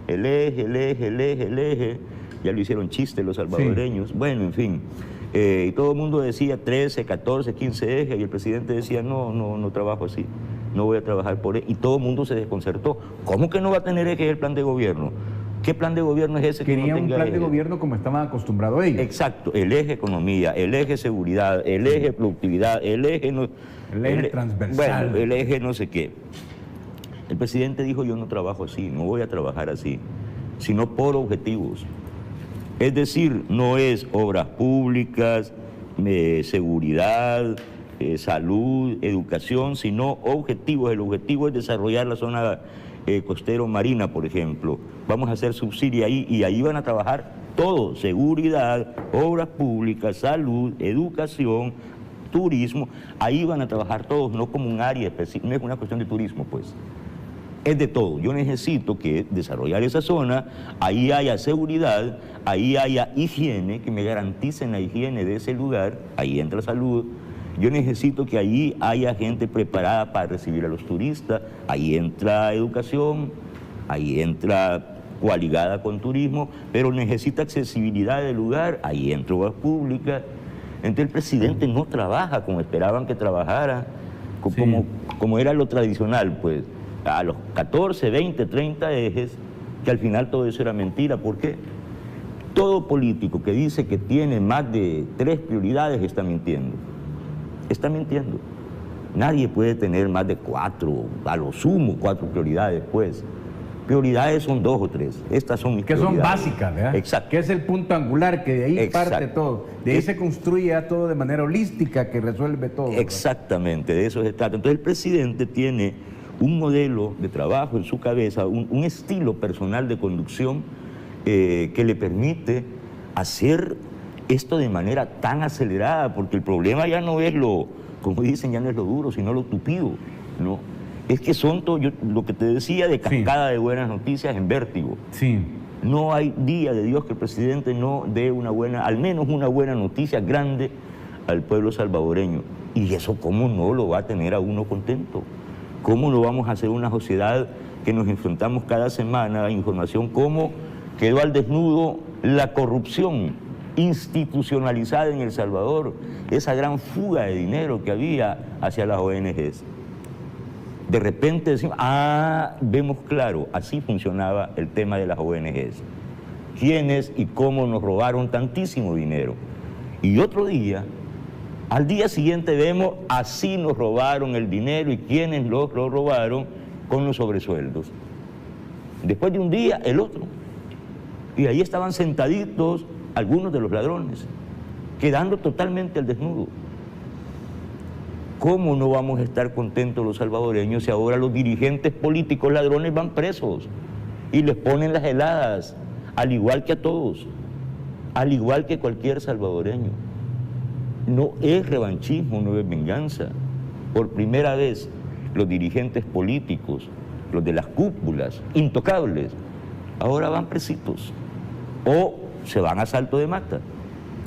Speaker 7: el eje, ya lo hicieron chiste los salvadoreños, sí. Bueno, en fin, y todo el mundo decía 13, 14, 15 ejes, y el presidente decía, no trabajo así. No voy a trabajar por él, y todo el mundo se desconcertó. ¿Cómo que no va a tener eje el plan de gobierno? ¿Qué plan de gobierno es ese que no tenga
Speaker 1: un plan
Speaker 7: eje?
Speaker 1: de gobierno como estaban acostumbrados ellos.
Speaker 7: Exacto, el eje economía, el eje seguridad, el eje productividad, el eje transversal. Bueno, el eje no sé qué. El presidente dijo, yo no trabajo así, no voy a trabajar así, sino por objetivos. Es decir, no es obras públicas, seguridad, salud, educación, sino objetivos. El objetivo es desarrollar la zona costero marina, por ejemplo. Vamos a hacer subsidio ahí y ahí van a trabajar todo, seguridad, obras públicas, salud, educación, turismo. Ahí van a trabajar todos, no como un área específica, no es una cuestión de turismo, pues. Es de todo. Yo necesito que desarrollar esa zona, ahí haya seguridad, ahí haya higiene, que me garanticen la higiene de ese lugar, ahí entra salud. Yo necesito que allí haya gente preparada para recibir a los turistas, ahí entra educación, ahí entra coaligada con turismo, pero necesita accesibilidad del lugar, ahí entra obras públicas. Entonces el presidente no trabaja como esperaban que trabajara, como era lo tradicional, pues, a los 14, 20, 30 ejes, que al final todo eso era mentira. ¿Por qué? Todo político que dice que tiene más de 3 prioridades está mintiendo. Está mintiendo. Nadie puede tener más de 4, a lo sumo 4 prioridades, pues. Prioridades son 2 o 3. Estas son mis prioridades.
Speaker 1: Que son básicas, ¿verdad?
Speaker 7: Exacto.
Speaker 1: Que es el punto angular, que de ahí
Speaker 7: Exacto.
Speaker 1: parte todo. De ahí se construye ya todo de manera holística, que resuelve todo.
Speaker 7: Exactamente, de eso se trata. Entonces el presidente tiene un modelo de trabajo en su cabeza, un estilo personal de conducción que le permite hacer esto de manera tan acelerada, porque el problema ya no es como dicen, ya no es lo duro, sino lo tupido, ¿no? Es que son todo, lo que te decía de cascada de buenas noticias en vértigo.
Speaker 1: Sí.
Speaker 7: No hay día de Dios que el presidente no dé al menos una buena noticia grande al pueblo salvadoreño. Y eso, ¿cómo no lo va a tener a uno contento? ¿Cómo no vamos a hacer una sociedad que nos enfrentamos cada semana a información como quedó al desnudo la corrupción institucionalizada en El Salvador, esa gran fuga de dinero que había hacia las ONGs? De repente decimos, vemos claro, así funcionaba el tema de las ONGs. ¿Quiénes y cómo nos robaron tantísimo dinero? Y otro día, al día siguiente vemos, así nos robaron el dinero y quiénes lo robaron con los sobresueldos. Después de un día, el otro. Y ahí estaban sentaditos algunos de los ladrones, quedando totalmente al desnudo. ¿Cómo no vamos a estar contentos los salvadoreños si ahora los dirigentes políticos ladrones van presos y les ponen las heladas, al igual que a todos, al igual que cualquier salvadoreño? No es revanchismo, no es venganza. Por primera vez, los dirigentes políticos, los de las cúpulas, intocables, ahora van presitos o se van a salto de mata,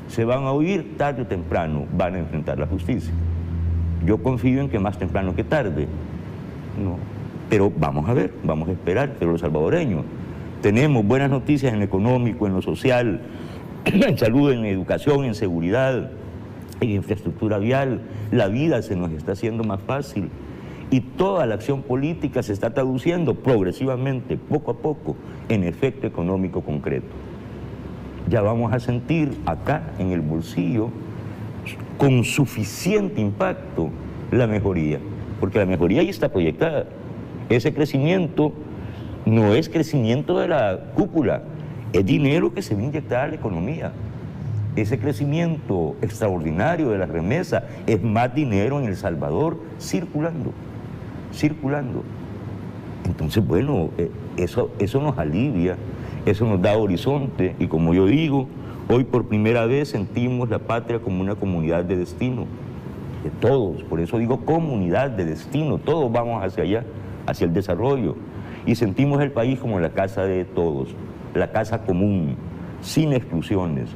Speaker 7: se van a huir tarde o temprano, van a enfrentar la justicia. Yo confío en que más temprano que tarde, no, pero vamos a ver, vamos a esperar. Pero los salvadoreños tenemos buenas noticias en lo económico, en lo social, en salud, en educación, en seguridad, en infraestructura vial. La vida se nos está haciendo más fácil y toda la acción política se está traduciendo progresivamente, poco a poco, en efecto económico concreto. Ya vamos a sentir acá en el bolsillo con suficiente impacto la mejoría, porque la mejoría ya está proyectada. Ese crecimiento no es crecimiento de la cúpula, es dinero que se va a inyectar a la economía. Ese crecimiento extraordinario de la remesa es más dinero en El Salvador circulando. Entonces, bueno, eso nos alivia, eso nos da horizonte y, como yo digo, hoy por primera vez sentimos la patria como una comunidad de destino, de todos. Por eso digo comunidad de destino, todos vamos hacia allá, hacia el desarrollo. Y sentimos el país como la casa de todos, la casa común, sin exclusiones.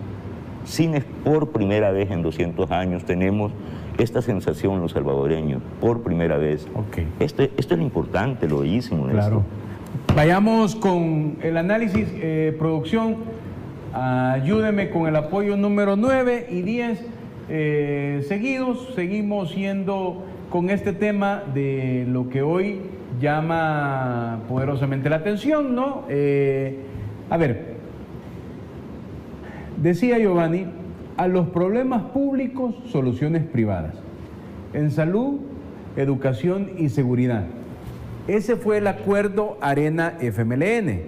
Speaker 7: Por primera vez en 200 años tenemos esta sensación los salvadoreños, por primera vez.
Speaker 1: Okay.
Speaker 7: Esto es lo importante, lo bellísimo.
Speaker 1: Claro. Vayamos con el análisis, producción. Ayúdeme con el apoyo número 9 y 10 seguidos. Seguimos yendo con este tema de lo que hoy llama poderosamente la atención, ¿no? A ver, decía Giovanni, a los problemas públicos, soluciones privadas. En salud, educación y seguridad. Ese fue el acuerdo Arena-FMLN.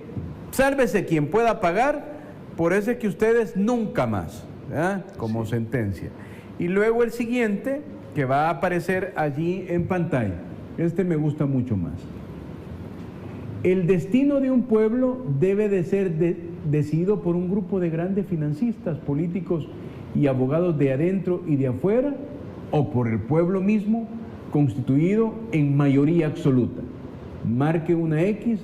Speaker 1: Sálvese quien pueda pagar, por eso es que ustedes nunca más, ¿verdad? Como sentencia. Y luego el siguiente, que va a aparecer allí en pantalla. Este me gusta mucho más. El destino de un pueblo debe de ser decidido por un grupo de grandes financistas, políticos y abogados de adentro y de afuera, o por el pueblo mismo, constituido en mayoría absoluta. Marque una X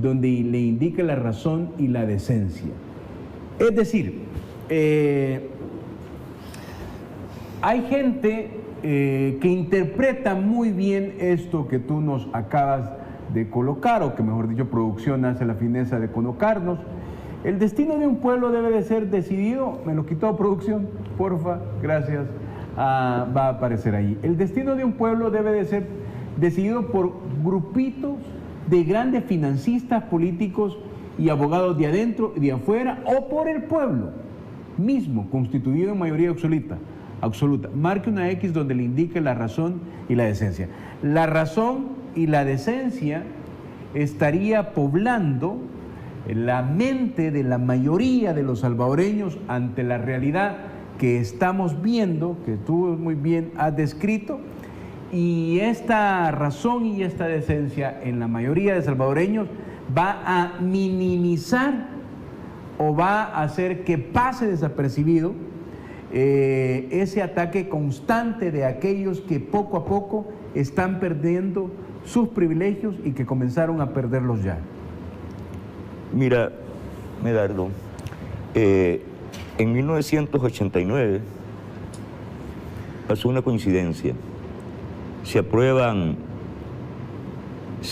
Speaker 1: donde le indique la razón y la decencia. Es decir, hay gente que interpreta muy bien esto que tú nos acabas de colocar, o que mejor dicho, producción hace la fineza de colocarnos. El destino de un pueblo debe de ser decidido, me lo quitó producción, porfa, gracias, va a aparecer ahí. El destino de un pueblo debe de ser decidido por grupitos de grandes financistas, políticos y abogados de adentro y de afuera, o por el pueblo mismo, constituido en mayoría absoluta. Marque una X donde le indique la razón y la decencia. La razón y la decencia estaría poblando la mente de la mayoría de los salvadoreños ante la realidad que estamos viendo, que tú muy bien has descrito, y esta razón y esta decencia en la mayoría de salvadoreños va a minimizar o va a hacer que pase desapercibido ese ataque constante de aquellos que poco a poco están perdiendo sus privilegios y que comenzaron a perderlos ya.
Speaker 7: Mira, Medardo, en 1989 pasó una coincidencia. Se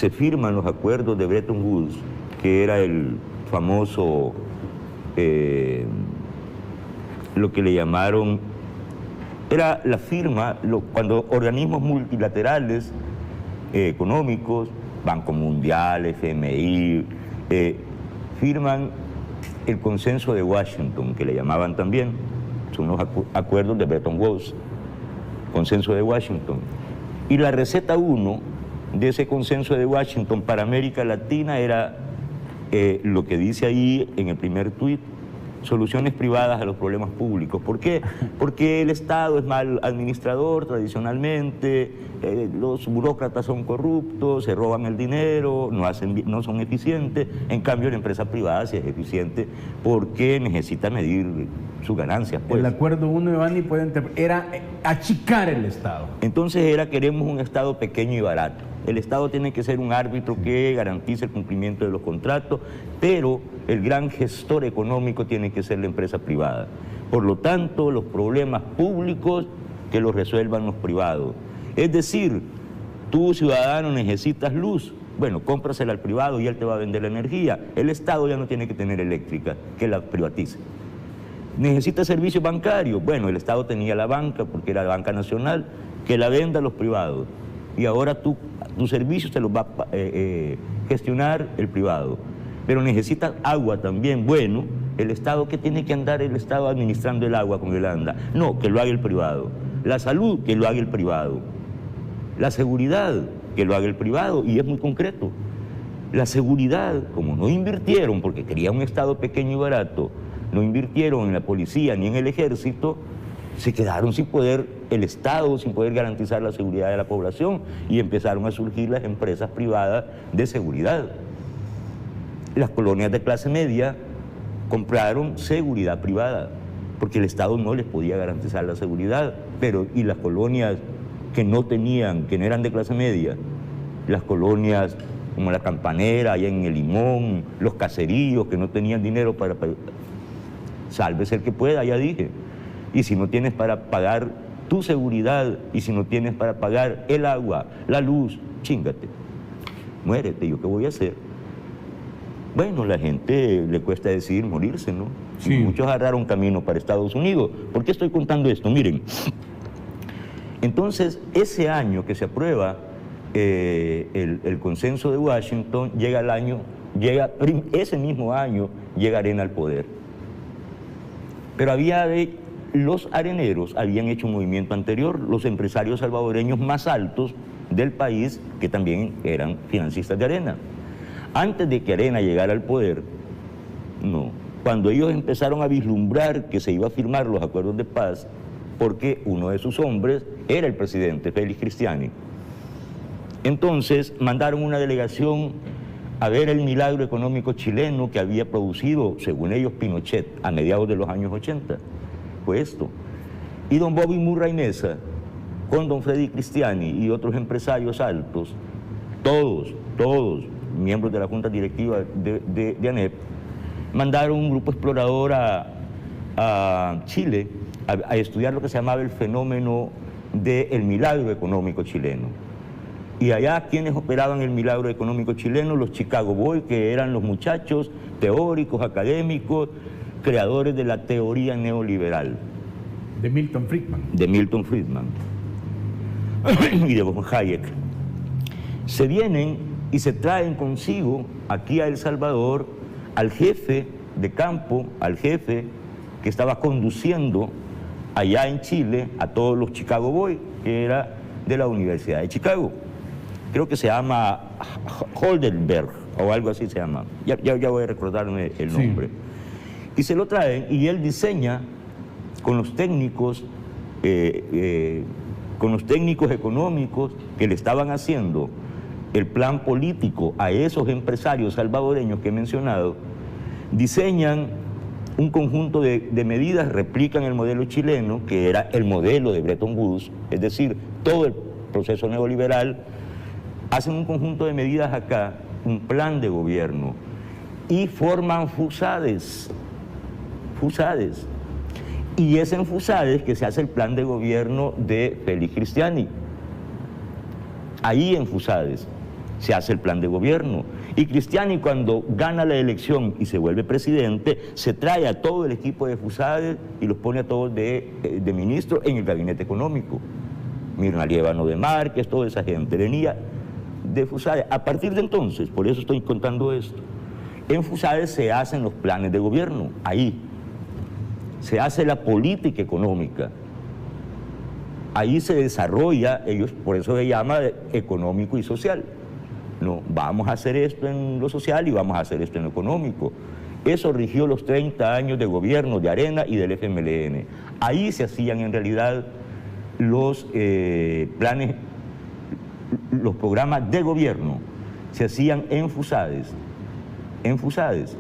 Speaker 7: firman los acuerdos de Bretton Woods, que era el famoso, lo que le llamaron, era la firma, cuando organismos multilaterales económicos, Banco Mundial, FMI, firman el consenso de Washington, que le llamaban también, son los acuerdos de Bretton Woods, consenso de Washington. Y la receta 1 de ese consenso de Washington para América Latina era lo que dice ahí en el primer tuit: soluciones privadas a los problemas públicos. ¿Por qué? Porque el Estado es mal administrador tradicionalmente, los burócratas son corruptos, se roban el dinero, no son eficientes. En cambio, la empresa privada sí es eficiente porque necesita medir sus ganancias. Pues.
Speaker 1: El acuerdo 1, Giovanni, era achicar el Estado.
Speaker 7: Entonces queremos un Estado pequeño y barato. El Estado tiene que ser un árbitro que garantice el cumplimiento de los contratos, pero el gran gestor económico tiene que ser la empresa privada. Por lo tanto, los problemas públicos que los resuelvan los privados. Es decir, tú, ciudadano, necesitas luz, bueno, cómprasela al privado y él te va a vender la energía. El Estado ya no tiene que tener eléctrica, que la privatice. ¿Necesitas servicios bancarios? Bueno, el Estado tenía la banca, porque era la banca nacional, que la venda a los privados. Y ahora tus servicios te los va a gestionar el privado. Pero necesitas agua también. Bueno, el Estado, ¿qué tiene que andar el Estado administrando el agua con el anda? No, que lo haga el privado. La salud, que lo haga el privado. La seguridad, que lo haga el privado. Y es muy concreto. La seguridad, como no invirtieron, porque querían un Estado pequeño y barato, no invirtieron en la policía ni en el ejército, se quedaron sin poder, el Estado sin poder garantizar la seguridad de la población, y empezaron a surgir las empresas privadas de seguridad. Las colonias de clase media compraron seguridad privada, porque el Estado no les podía garantizar la seguridad, y las colonias que no eran de clase media, las colonias como la Campanera, allá en el Limón, los caseríos que no tenían dinero para sálvese el que pueda, ya dije. Y si no tienes para pagar tu seguridad, y si no tienes para pagar el agua, la luz, chíngate, muérete. ¿Yo qué voy a hacer? Bueno, la gente le cuesta decidir morirse, ¿no? Sí. Muchos agarraron camino para Estados Unidos. ¿Por qué estoy contando esto? Miren, entonces ese año que se aprueba el consenso de Washington, ese mismo año llega Arena al poder. Pero los areneros habían hecho un movimiento anterior, los empresarios salvadoreños más altos del país, que también eran financistas de Arena. Antes de que Arena llegara al poder, no, cuando ellos empezaron a vislumbrar que se iba a firmar los acuerdos de paz, porque uno de sus hombres era el presidente, Félix Cristiani. Entonces mandaron una delegación a ver el milagro económico chileno que había producido, según ellos, Pinochet a mediados de los años 80. Fue esto. Y don Bobby Murray Mesa, con don Freddy Cristiani y otros empresarios altos, todos miembros de la Junta Directiva de ANEP, mandaron un grupo explorador a Chile a estudiar lo que se llamaba el fenómeno del milagro económico chileno. Y allá, ¿quiénes operaban el milagro económico chileno? Los Chicago Boys, que eran los muchachos teóricos, académicos, creadores de la teoría neoliberal.
Speaker 1: De Milton Friedman.
Speaker 7: De Milton Friedman. Y de von Hayek. Se vienen y se traen consigo aquí a El Salvador al jefe de campo, al jefe que estaba conduciendo allá en Chile a todos los Chicago Boys, que era de la Universidad de Chicago. Creo que se llama Holdenberg o algo así se llama. Ya voy a recordarme el nombre. Sí. Y se lo traen y él diseña con los técnicos económicos que le estaban haciendo el plan político a esos empresarios salvadoreños que he mencionado, diseñan un conjunto de medidas, replican el modelo chileno, que era el modelo de Bretton Woods, es decir, todo el proceso neoliberal, hacen un conjunto de medidas acá, un plan de gobierno, y forman FUSADES. Y es en Fusades que se hace el plan de gobierno de Félix Cristiani. Ahí en Fusades se hace el plan de gobierno. Y Cristiani, cuando gana la elección y se vuelve presidente, se trae a todo el equipo de Fusades y los pone a todos de ministros en el gabinete económico. Mirna Liévano de Márquez, toda esa gente venía de Fusades. A partir de entonces, por eso estoy contando esto, en Fusades se hacen los planes de gobierno, ahí. Se hace la política económica. Ahí se desarrolla, ellos, por eso se llama económico y social. No, vamos a hacer esto en lo social y vamos a hacer esto en lo económico. Eso rigió los 30 años de gobierno de Arena y del FMLN. Ahí se hacían en realidad los planes, los programas de gobierno, se hacían en Fusades. En Fusades.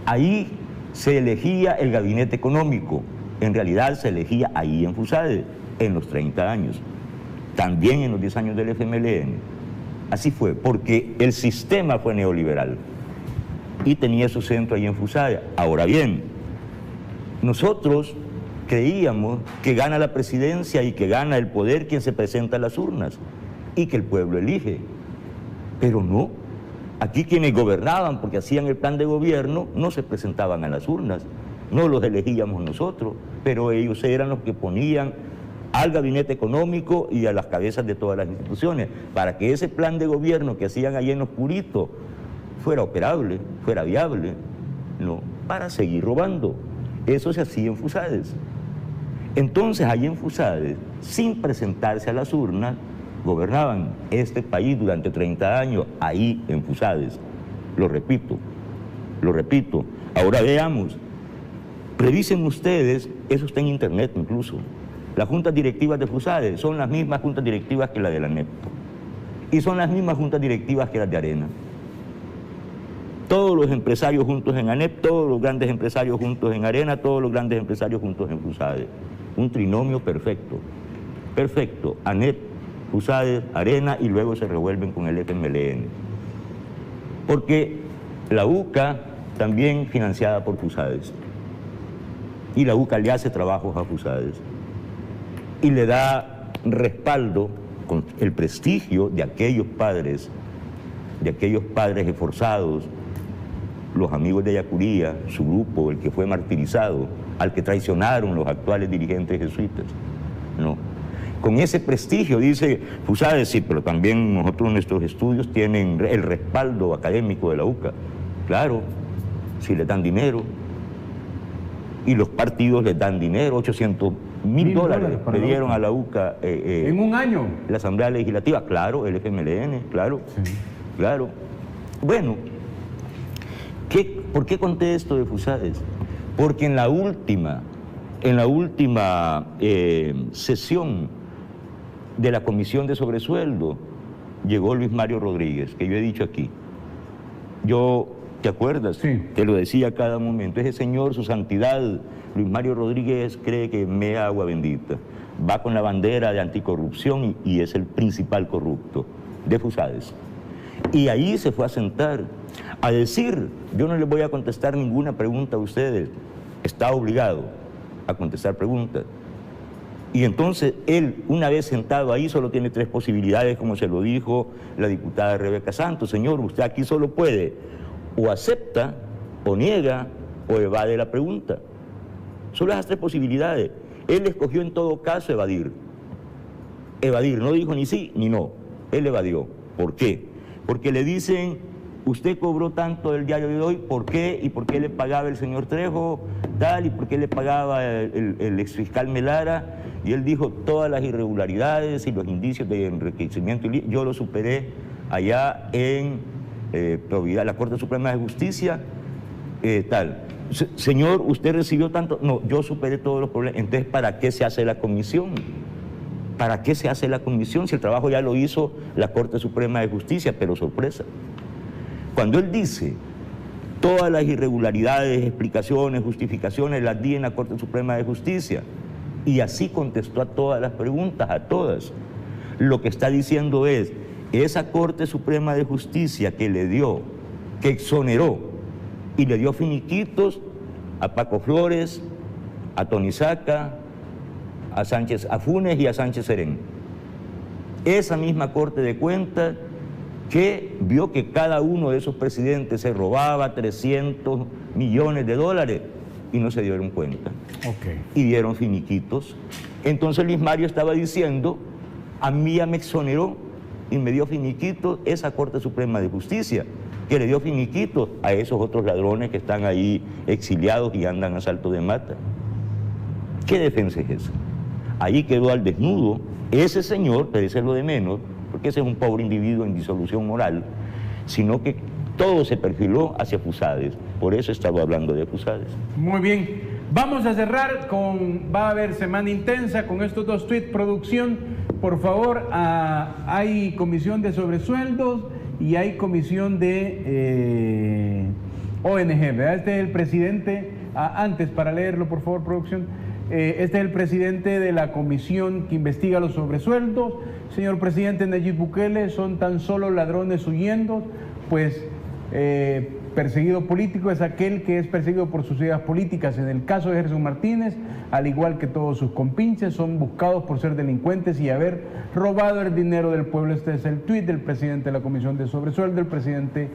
Speaker 7: Ahí se elegía el gabinete económico. En realidad se elegía ahí en Fusades, en los 30 años. También en los 10 años del FMLN. Así fue, porque el sistema fue neoliberal y tenía su centro ahí en Fusades. Ahora bien, nosotros creíamos que gana la presidencia y que gana el poder quien se presenta a las urnas y que el pueblo elige. Pero no, aquí quienes gobernaban porque hacían el plan de gobierno no se presentaban a las urnas, no los elegíamos nosotros, pero ellos eran los que ponían al gabinete económico y a las cabezas de todas las instituciones, para que ese plan de gobierno que hacían allí en los Puritos fuera operable, fuera viable, no, para seguir robando. Eso se hacía en Fusades. Entonces, allí en Fusades, sin presentarse a las urnas, gobernaban este país durante 30 años, ahí en Fusades. Lo repito. Ahora veamos, revisen ustedes, eso está en internet incluso. Las juntas directivas de Fusades son las mismas juntas directivas que las de la ANEP. Y son las mismas juntas directivas que las de Arena. Todos los empresarios juntos en ANEP, todos los grandes empresarios juntos en Arena, todos los grandes empresarios juntos en Fusades. Un trinomio perfecto. Perfecto. ANEP, Fusades, Arena y luego se revuelven con el FMLN. Porque la UCA también financiada por Fusades. Y la UCA le hace trabajos a Fusades. Y le da respaldo con el prestigio de aquellos padres esforzados, los amigos de Ayacuría, su grupo, el que fue martirizado, al que traicionaron los actuales dirigentes jesuitas, ¿no? Con ese prestigio, dice Fusades, sí, pero también nosotros nuestros estudios tienen el respaldo académico de la UCA. Claro, si le dan dinero, y los partidos les dan dinero, $800.000 le dieron a la UCA
Speaker 1: en un año.
Speaker 7: La Asamblea Legislativa, claro, el FMLN, claro, sí. Claro. Bueno, ¿por qué conté esto de Fusades? Porque en la última sesión de la Comisión de Sobresueldo llegó Luis Mario Rodríguez, que yo he dicho aquí. ¿Te acuerdas? Sí. Te lo decía a cada momento. Ese señor, su santidad, Luis Mario Rodríguez, cree que mea agua bendita. Va con la bandera de anticorrupción y es el principal corrupto de Fusades. Y ahí se fue a sentar a decir, yo no les voy a contestar ninguna pregunta a ustedes, está obligado a contestar preguntas. Y entonces él, una vez sentado ahí, solo tiene 3 posibilidades, como se lo dijo la diputada Rebeca Santos. Señor, usted aquí solo puede o acepta, o niega, o evade la pregunta. Solo esas 3 posibilidades. Él escogió en todo caso evadir. Evadir, no dijo ni sí ni no. Él evadió. ¿Por qué? Porque le dicen, usted cobró tanto del diario de hoy, ¿por qué? ¿Y por qué le pagaba el señor Trejo tal? ¿Y por qué le pagaba el exfiscal Melara? Y él dijo, todas las irregularidades y los indicios de enriquecimiento, yo lo superé allá en la Corte Suprema de Justicia, tal. Señor, ¿usted recibió tanto? No, yo superé todos los problemas. Entonces, ¿para qué se hace la comisión? ¿Para qué se hace la comisión si el trabajo ya lo hizo la Corte Suprema de Justicia? Pero sorpresa, cuando él dice todas las irregularidades, explicaciones, justificaciones las di en la Corte Suprema de Justicia, y así contestó a todas las preguntas, a todas, lo que está diciendo es, esa Corte Suprema de Justicia que le dio, que exoneró y le dio finiquitos a Paco Flores, a Tonisaca, a Funes y a Sánchez Serén. Esa misma Corte de Cuentas que vio que cada uno de esos presidentes se robaba 300 millones de dólares y no se dieron cuenta. Y dieron finiquitos. Entonces Luis Mario estaba diciendo, a mí ya me exoneró y me dio finiquitos esa Corte Suprema de Justicia, que le dio finiquitos a esos otros ladrones que están ahí exiliados y andan a salto de mata. ¿Qué defensa es esa? Ahí quedó al desnudo ese señor, pero ese es lo de menos, porque ese es un pobre individuo en disolución moral, sino que todo se perfiló hacia Fusades. Por eso he estado hablando de Fusades.
Speaker 1: Muy bien. Vamos a cerrar con, va a haber semana intensa con estos dos tweets. Producción, por favor, hay comisión de sobresueldos y hay comisión de ONG, ¿verdad? Este es el presidente, antes para leerlo, por favor, producción. Este es el presidente de la comisión que investiga los sobresueldos. Señor presidente Nayib Bukele, son tan solo ladrones huyendo, pues perseguido político es aquel que es perseguido por sus ideas políticas. En el caso de Gerson Martínez, al igual que todos sus compinches, son buscados por ser delincuentes y haber robado el dinero del pueblo. Este es el tuit del presidente de la comisión de sobresueldo, el presidente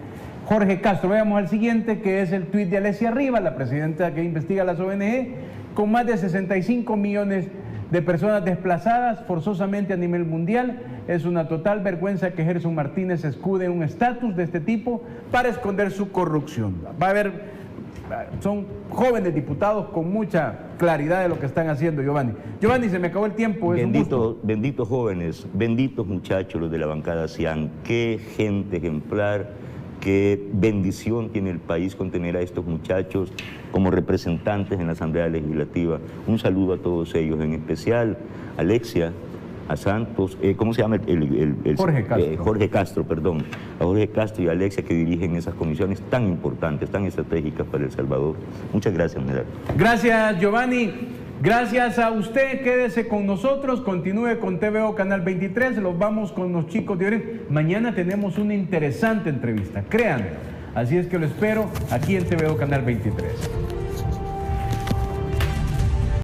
Speaker 1: Jorge Castro. Veamos al siguiente, que es el tuit de Alesia Rivas, la presidenta que investiga las ONG, con más de 65 millones de personas desplazadas forzosamente a nivel mundial. Es una total vergüenza que Gerson Martínez escude un estatus de este tipo para esconder su corrupción. Va a haber, son jóvenes diputados con mucha claridad de lo que están haciendo, Giovanni. Giovanni, se me acabó el tiempo.
Speaker 7: Benditos jóvenes, benditos muchachos los de la bancada CIAN. Qué gente ejemplar. Qué bendición tiene el país con tener a estos muchachos como representantes en la Asamblea Legislativa. Un saludo a todos ellos, en especial a Alexia, a Santos, ¿cómo se llama?
Speaker 1: Jorge Castro.
Speaker 7: Jorge Castro, perdón. A Jorge Castro y a Alexia, que dirigen esas comisiones tan importantes, tan estratégicas para El Salvador. Muchas gracias, Medal.
Speaker 1: Gracias, Giovanni. Gracias a usted, quédese con nosotros, continúe con TVO Canal 23, los vamos con los chicos de Oriente. Mañana tenemos una interesante entrevista, créanme. Así es que lo espero aquí en TVO Canal 23.